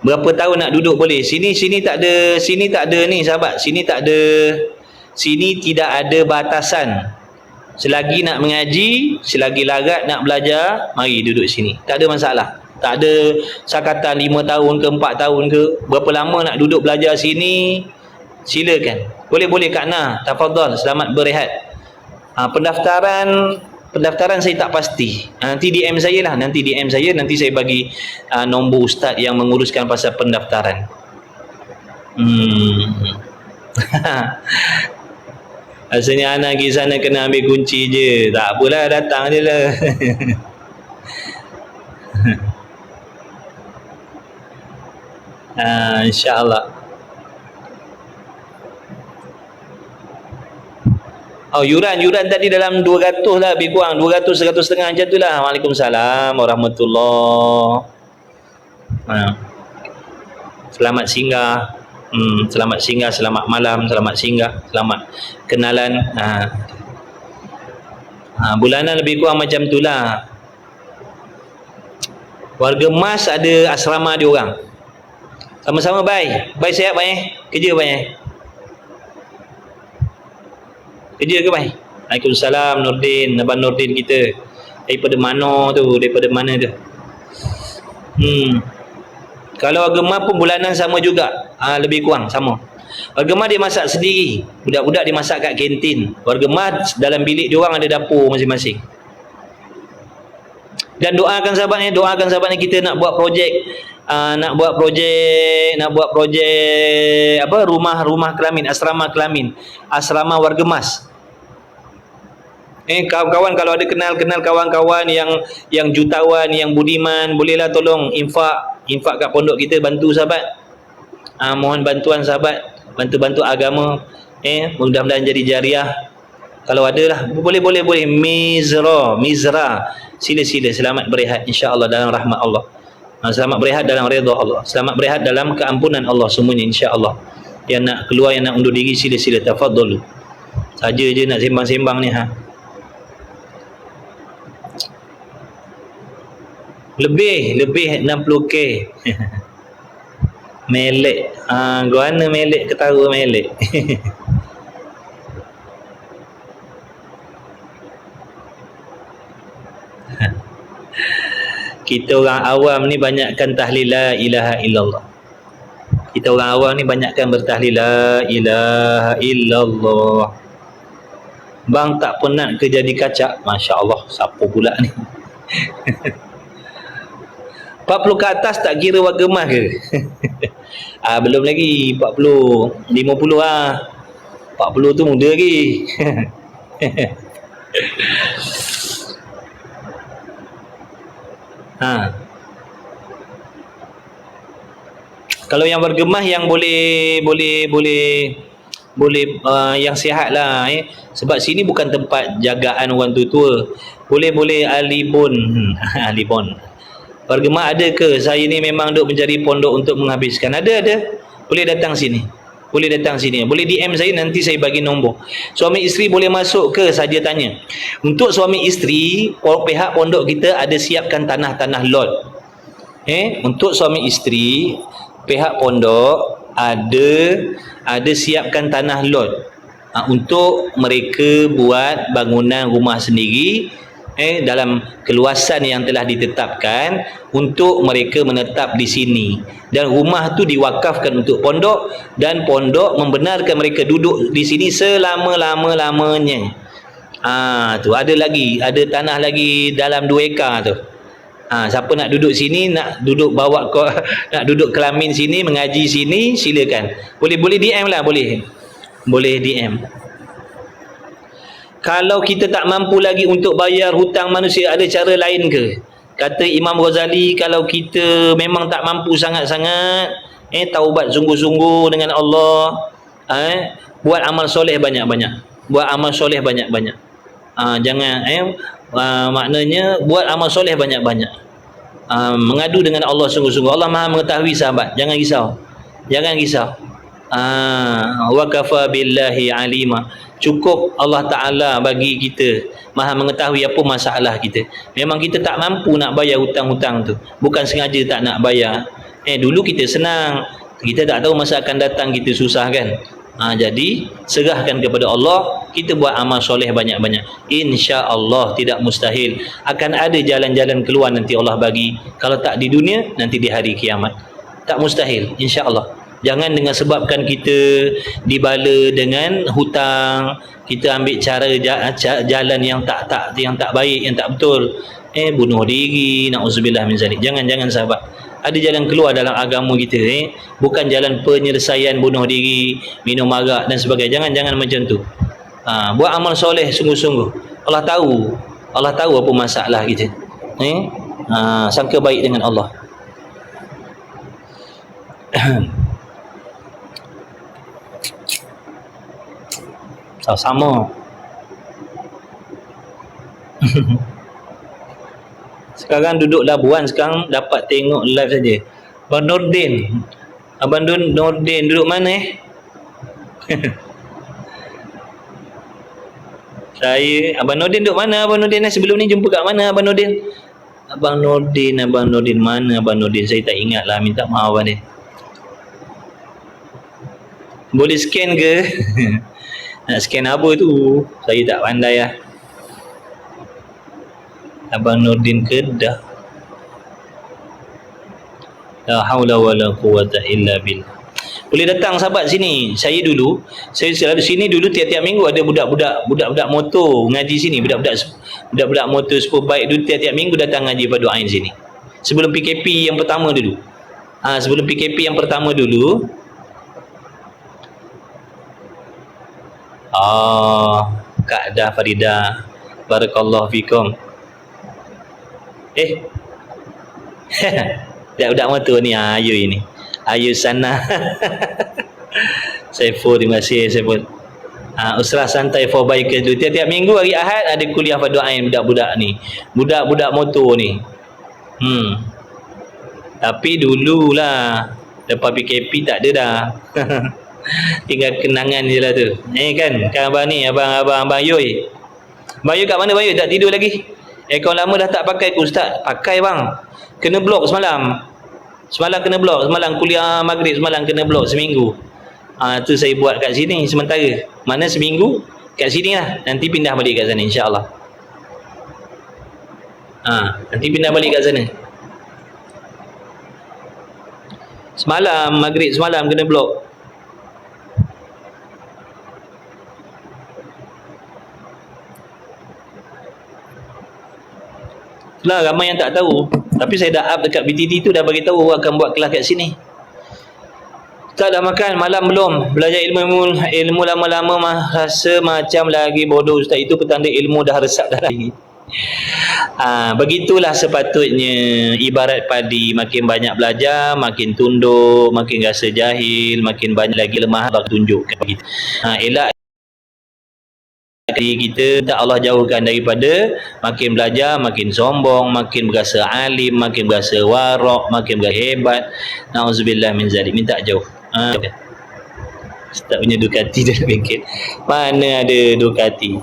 Berapa tahun nak duduk boleh? Sini tak ada ni sahabat. Sini tidak ada batasan. Selagi nak mengaji, selagi larat nak belajar, mari duduk sini. Tak ada masalah. Tak ada sakatan 5 tahun ke 4 tahun ke. Berapa lama nak duduk belajar sini, silakan. Boleh Kak Nah, tafadhal, selamat berehat. Pendaftaran pendaftaran saya tak pasti. Nanti DM saya lah, nanti DM saya, nanti saya bagi nombor ustaz yang menguruskan pasal pendaftaran. Asalnya anak pergi sana kena ambil kunci je. Tak apalah, datang je lah. InsyaAllah. Oh, yuran tadi dalam 200 lah, lebih kurang 200, 100 setengah macam tu lah. Waalaikumsalam warahmatullahi. Selamat singgah. Selamat singgah, selamat malam, selamat singgah, selamat kenalan. Bulanan lebih kurang macam tu lah. Warga Mas ada asrama dia orang. Sama-sama baik. Baik sihat baik. Kerja baik. Kerja ke baik? Waalaikumsalam Nurdin, Abang Nurdin kita. Daripada mana tu? Daripada mana tu? Kalau agama pun bulanan sama juga. Lebih kurang sama. Agama dia masak sendiri. Budak-budak dia masak kat kantin. Agama dalam bilik dia orang ada dapur masing-masing. Dan doakan sahabatnya, kita nak buat projek apa, rumah kelamin, asrama kelamin, asrama warga Mas. Kawan-kawan kalau ada kenal kawan-kawan yang jutawan, yang budiman, bolehlah tolong infak kat pondok kita, bantu sahabat. Mohon bantuan sahabat, bantu agama. Mudah-mudahan jadi jariah. Kalau ada lah, boleh. Mizra. Sila selamat berehat insya-Allah dalam rahmat Allah. Selamat berehat dalam redha Allah. Selamat berehat dalam keampunan Allah semuanya insya-Allah. Yang nak keluar, yang nak undur diri, sila tafadhal. Saja je nak sembang-sembang ni Lebih 60k. Melek. Guana melek, ketawa melek. Kita orang awam ni banyakkan tahlil la ilaha illallah. Kita orang awam ni banyakkan bertahlil la ilaha illallah. Bang tak penat ke jadi kacak? Masya Allah, siapa pula ni? 40 ke atas tak kira warga Mas ke? Belum lagi 40, 50 lah. 40 tu muda lagi. Kalau yang bergemah yang boleh yang sihat lah, sebab sini bukan tempat jagaan orang tua. Boleh alibun. Alibun. Bergemah ada ke? Saya ni memang duk mencari pondok untuk menghabiskan. Ada. Boleh datang sini. Boleh DM saya, nanti saya bagi nombor. Suami isteri boleh masuk ke? Saja tanya. Untuk suami isteri, pihak pondok kita ada siapkan tanah lot. Untuk suami isteri, pihak pondok ada siapkan tanah lot untuk mereka buat bangunan rumah sendiri dalam keluasan yang telah ditetapkan untuk mereka menetap di sini, dan rumah tu diwakafkan untuk pondok, dan pondok membenarkan mereka duduk di sini selama-lamanya. Tu ada tanah lagi dalam 2 ekar tu. Siapa nak duduk sini, nak duduk nak duduk kelamin sini, mengaji sini, silakan. Boleh DM lah, boleh DM. Kalau kita tak mampu lagi untuk bayar hutang manusia, ada cara lain ke? Kata Imam Ghazali, kalau kita memang tak mampu sangat-sangat, taubat sungguh-sungguh dengan Allah, buat amal soleh banyak-banyak. Jangan maknanya buat amal soleh banyak-banyak. Mengadu dengan Allah sungguh-sungguh. Allah Maha mengetahui sahabat. Jangan risau. Wa kafa billahi alima. Cukup Allah Ta'ala bagi kita Maha mengetahui apa masalah kita. Memang kita tak mampu nak bayar hutang-hutang tu, bukan sengaja tak nak bayar. Dulu kita senang, kita tak tahu masa akan datang kita susah kan. Jadi serahkan kepada Allah, kita buat amal soleh banyak-banyak. InsyaAllah tidak mustahil, akan ada jalan-jalan keluar nanti Allah bagi. Kalau tak di dunia, nanti di hari kiamat. Tak mustahil, insyaAllah. Jangan dengan sebabkan kita dibala dengan hutang, kita ambil cara jalan yang tak baik, yang tak betul, bunuh diri, nauzubillah min zalik. Jangan sahabat. Ada jalan keluar dalam agama kita, bukan jalan penyelesaian bunuh diri, minum arak dan sebagainya. Jangan macam tu. Buat amal soleh sungguh-sungguh. Allah tahu apa masalah kita. Sangka baik dengan Allah. Sama. Sekarang duduk Labuan, sekarang dapat tengok live saja. Abang Nordin duduk mana Abang Nordin duduk mana? Abang Nordin sebelum ni jumpa kat mana Abang Nordin? Abang Nordin mana Abang Nordin? Saya tak ingat lah, minta maaf Abang dia. Boleh scan ke? Nak scan apa tu? Saya tak pandai lah. Abang Nordin Kedah. La haula wala quwata illa billah. Boleh datang sahabat sini. Saya selalu sini dulu tiap-tiap minggu ada budak-budak motor ngaji sini. Budak-budak motor superbike dulu tiap-tiap minggu datang ngaji pada Ain sini. Sebelum PKP yang pertama dulu. Kak Dah Farida, barakallahu fikum. Budak-budak motor ni, Ayu sana. Saiful, terima kasih Saiful. Usrah santai for bikers tu tiap-tiap minggu hari Ahad ada kuliah pada Ain budak-budak ni, budak-budak motor ni. Tapi dululah, lepas PKP tak ada dah. Tinggal kenangan je lah tu. Kan abang ni, abang Yoi. Abang Yoi kat mana Abang Yoi? Tak tidur lagi? Aircon lama dah tak pakai ke Ustaz? Pakai bang. Kena blok semalam kena blok. Semalam kuliah maghrib, semalam kena blok seminggu. Tu saya buat kat sini sementara. Mana seminggu kat sini lah. Nanti pindah balik kat sana insya-Allah. Nanti pindah balik kat sana. Semalam maghrib, semalam kena blok. Lah ramai yang tak tahu, tapi saya dah up dekat BTT tu, dah bagi tahu akan buat kelas kat sini. Tak dah makan malam belum? Belajar ilmu lama-lama rasa macam lagi bodoh Ustaz. Itu petanda ilmu dah resap dah lagi. Begitulah sepatutnya. Ibarat padi, makin banyak belajar makin tunduk, makin rasa jahil, makin banyak lagi lemah, Allah tunjukkan begitu. Elak kita, tak Allah jauhkan daripada makin belajar makin sombong, makin berasa alim, makin berasa warak, makin berasa hebat. Nauzubillah min zalik. Minta jauh. Ustaz punya Ducati dalam bengkel. Mana ada Ducati?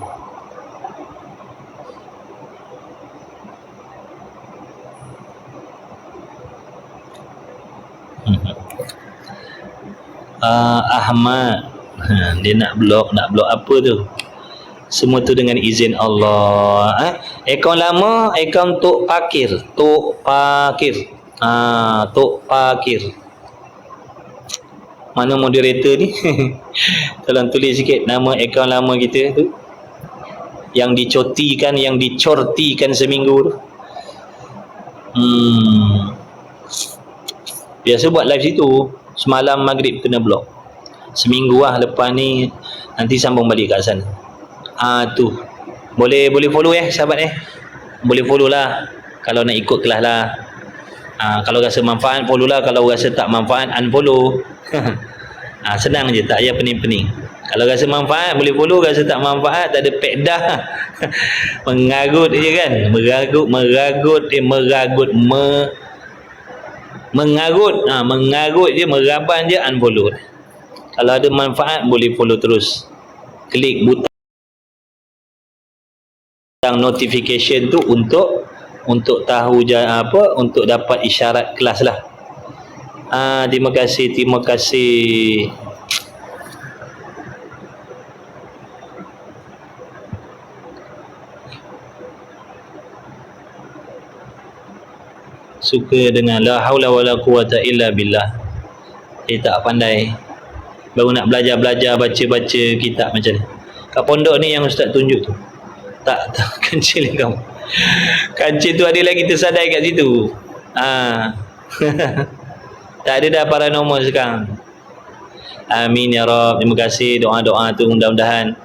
Ahmad, dia nak blok apa tu? Semua tu dengan izin Allah. Akaun lama, akaun Tok Pakir. Mana moderator ni? Tolong tulis sikit nama akaun lama kita tu, yang dicortikan seminggu tu. Biasa buat live situ. Semalam maghrib kena blok. Seminggu lah lepas ni, nanti sambung balik kat sana. Tu boleh follow sahabat boleh follow lah kalau nak ikut kelas lah. Kalau rasa manfaat follow lah, kalau rasa tak manfaat unfollow. Senang je, tak payah pening-pening. Kalau rasa manfaat boleh follow, rasa tak manfaat tak ada pekdah. Mengarut je kan, mengarut je, meraban je, unfollow. Kalau ada manfaat boleh follow terus, klik butang notification tu untuk tahu untuk dapat isyarat kelas lah. Terima kasih. Suka dengan la haula wala quwata illa billah. tak pandai. Baru nak belajar baca kitab macam ni. Kat pondok ni yang ustaz tunjuk tu. Tak kancil kamu. Kancil tu ada lagi tersadai kat situ. Tak ada dah paranormal sekarang. Amin ya Rabb. Terima kasih doa-doa tu, mudah-mudahan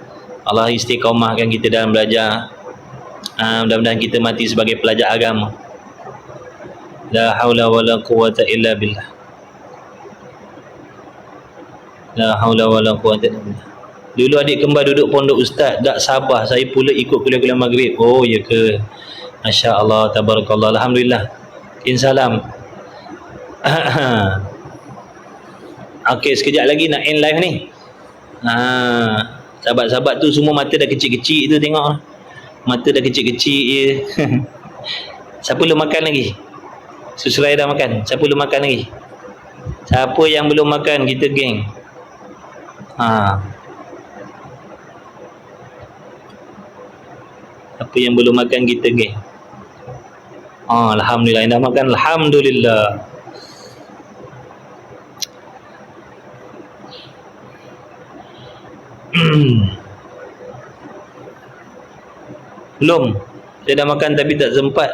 Allah istiqamahkan kita dalam belajar. Mudah-mudahan kita mati sebagai pelajar agama. La haula wala quwata illa billah. La haula wala quwata illa billah. Dulu adik kembar duduk pondok ustaz, tak sabar saya pula ikut kuliah-kuliah maghrib. Oh ya ke? Masya Allah, tabarakallah, alhamdulillah. Salam. Okey, sekejap lagi nak end live ni. Sahabat-sahabat tu semua mata dah kecil-kecil tu, tengok. Mata dah kecil-kecil je. Siapa belum makan lagi? Susurai dah makan. Siapa belum makan lagi? Siapa yang belum makan, kita geng. Siapa yang belum makan, kita geng. Alhamdulillah, yang dah makan, alhamdulillah. Belum. Saya dah makan tapi tak sempat.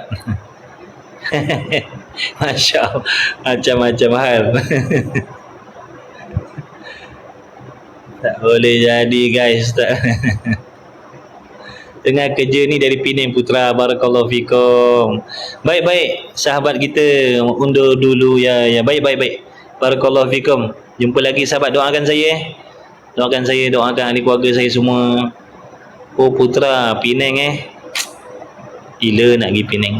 Masya Allah, macam-macam hal. Tak boleh jadi guys. Tengah kerja ni dari Penang Putra. Barakallahu fikum. Baik-baik sahabat kita, undur dulu ya. Baik. Barakallahu fikum. Jumpa lagi sahabat, doakan saya. Doakan ahli keluarga saya semua. Oh Putra, Penang gila nak pergi Penang.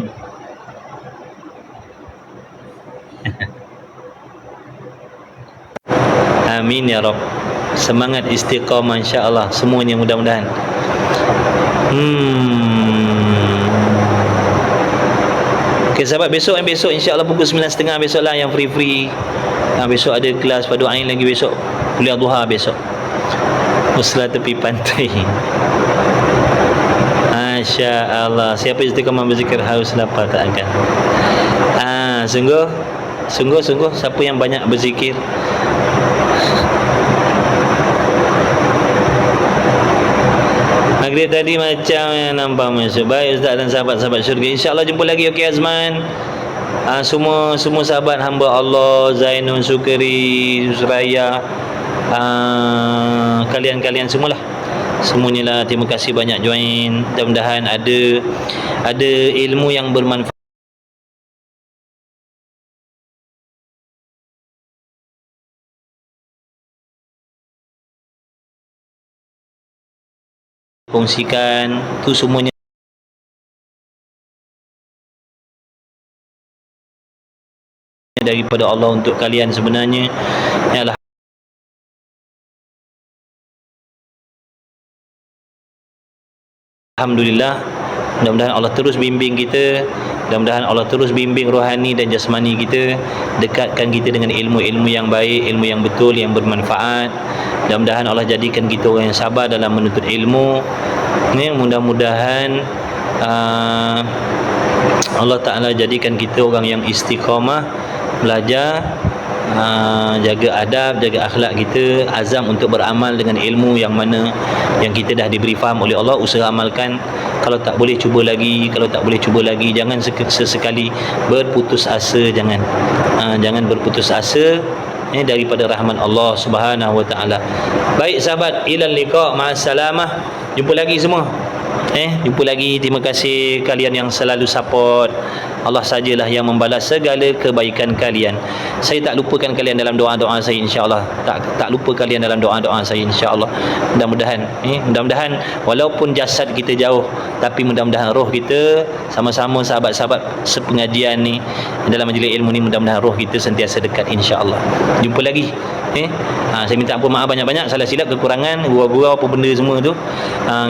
Amin ya Rabb. Semangat istiqamah insya-Allah semuanya, mudah-mudahan. Okay, sahabat, besok insya-Allah pukul 9.30 besok lah yang free. Besok ada kelas Padu Ain lagi besok. Kuliah duha besok. Muslah tepi pantai. Masya Allah. Siapa istiqamah berzikir haus lapar tak akan. Sungguh siapa yang banyak berzikir, maghrib tadi macam yang nampak masuk. Baik ustaz dan sahabat-sahabat syurga, insya-Allah jumpa lagi. Okey Azman, semua sahabat hamba Allah, Zainun, Sukri, Suraya, kalian semualah, semuanya lah, terima kasih banyak join. Mudah-mudahan ada ilmu yang bermanfaat kongsikan tu semuanya daripada Allah untuk kalian sebenarnya. Ya, alhamdulillah. Mudah-mudahan Allah terus bimbing kita, mudah-mudahan Allah terus bimbing rohani dan jasmani kita, dekatkan kita dengan ilmu-ilmu yang baik, ilmu yang betul, yang bermanfaat. Mudah-mudahan Allah jadikan kita orang yang sabar dalam menuntut ilmu. Ini mudah-mudahan Allah Ta'ala jadikan kita orang yang istiqamah belajar, jaga adab, jaga akhlak kita, azam untuk beramal dengan ilmu yang mana yang kita dah diberi faham oleh Allah, usaha amalkan. Kalau tak boleh cuba lagi, jangan sesekali berputus asa, jangan berputus asa daripada rahman Allah Subhanahu wa taala. Baik sahabat, ilal liqa, ma'assalamah. Jumpa lagi semua. Jumpa lagi. Terima kasih kalian yang selalu support. Allah sajalah yang membalas segala kebaikan kalian. Saya tak lupakan kalian dalam doa-doa saya, insya-Allah. Tak lupa kalian dalam doa-doa saya, insya-Allah. Mudah-mudahan walaupun jasad kita jauh, tapi mudah-mudahan roh kita sama-sama sahabat-sahabat sepengajian ni dalam majlis ilmu ni, mudah-mudahan roh kita sentiasa dekat, insya-Allah. Jumpa lagi. Saya minta ampun, maaf banyak-banyak salah silap, kekurangan, gurau-gurau apa benda semua tu.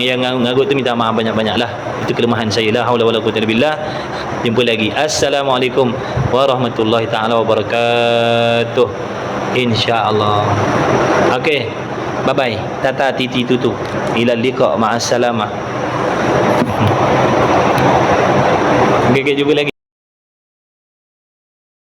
Yang ngagut tu minta maaf banyak-banyak lah. Itu kelemahan saya. La haula wala quwwata illa billah. Jumpa lagi. Assalamualaikum warahmatullahi taala wabarakatuh. Insya-Allah. Okey. Bye bye. Tata titi tutu. Ila liqa, ma'assalamah. Okey, jumpa lagi.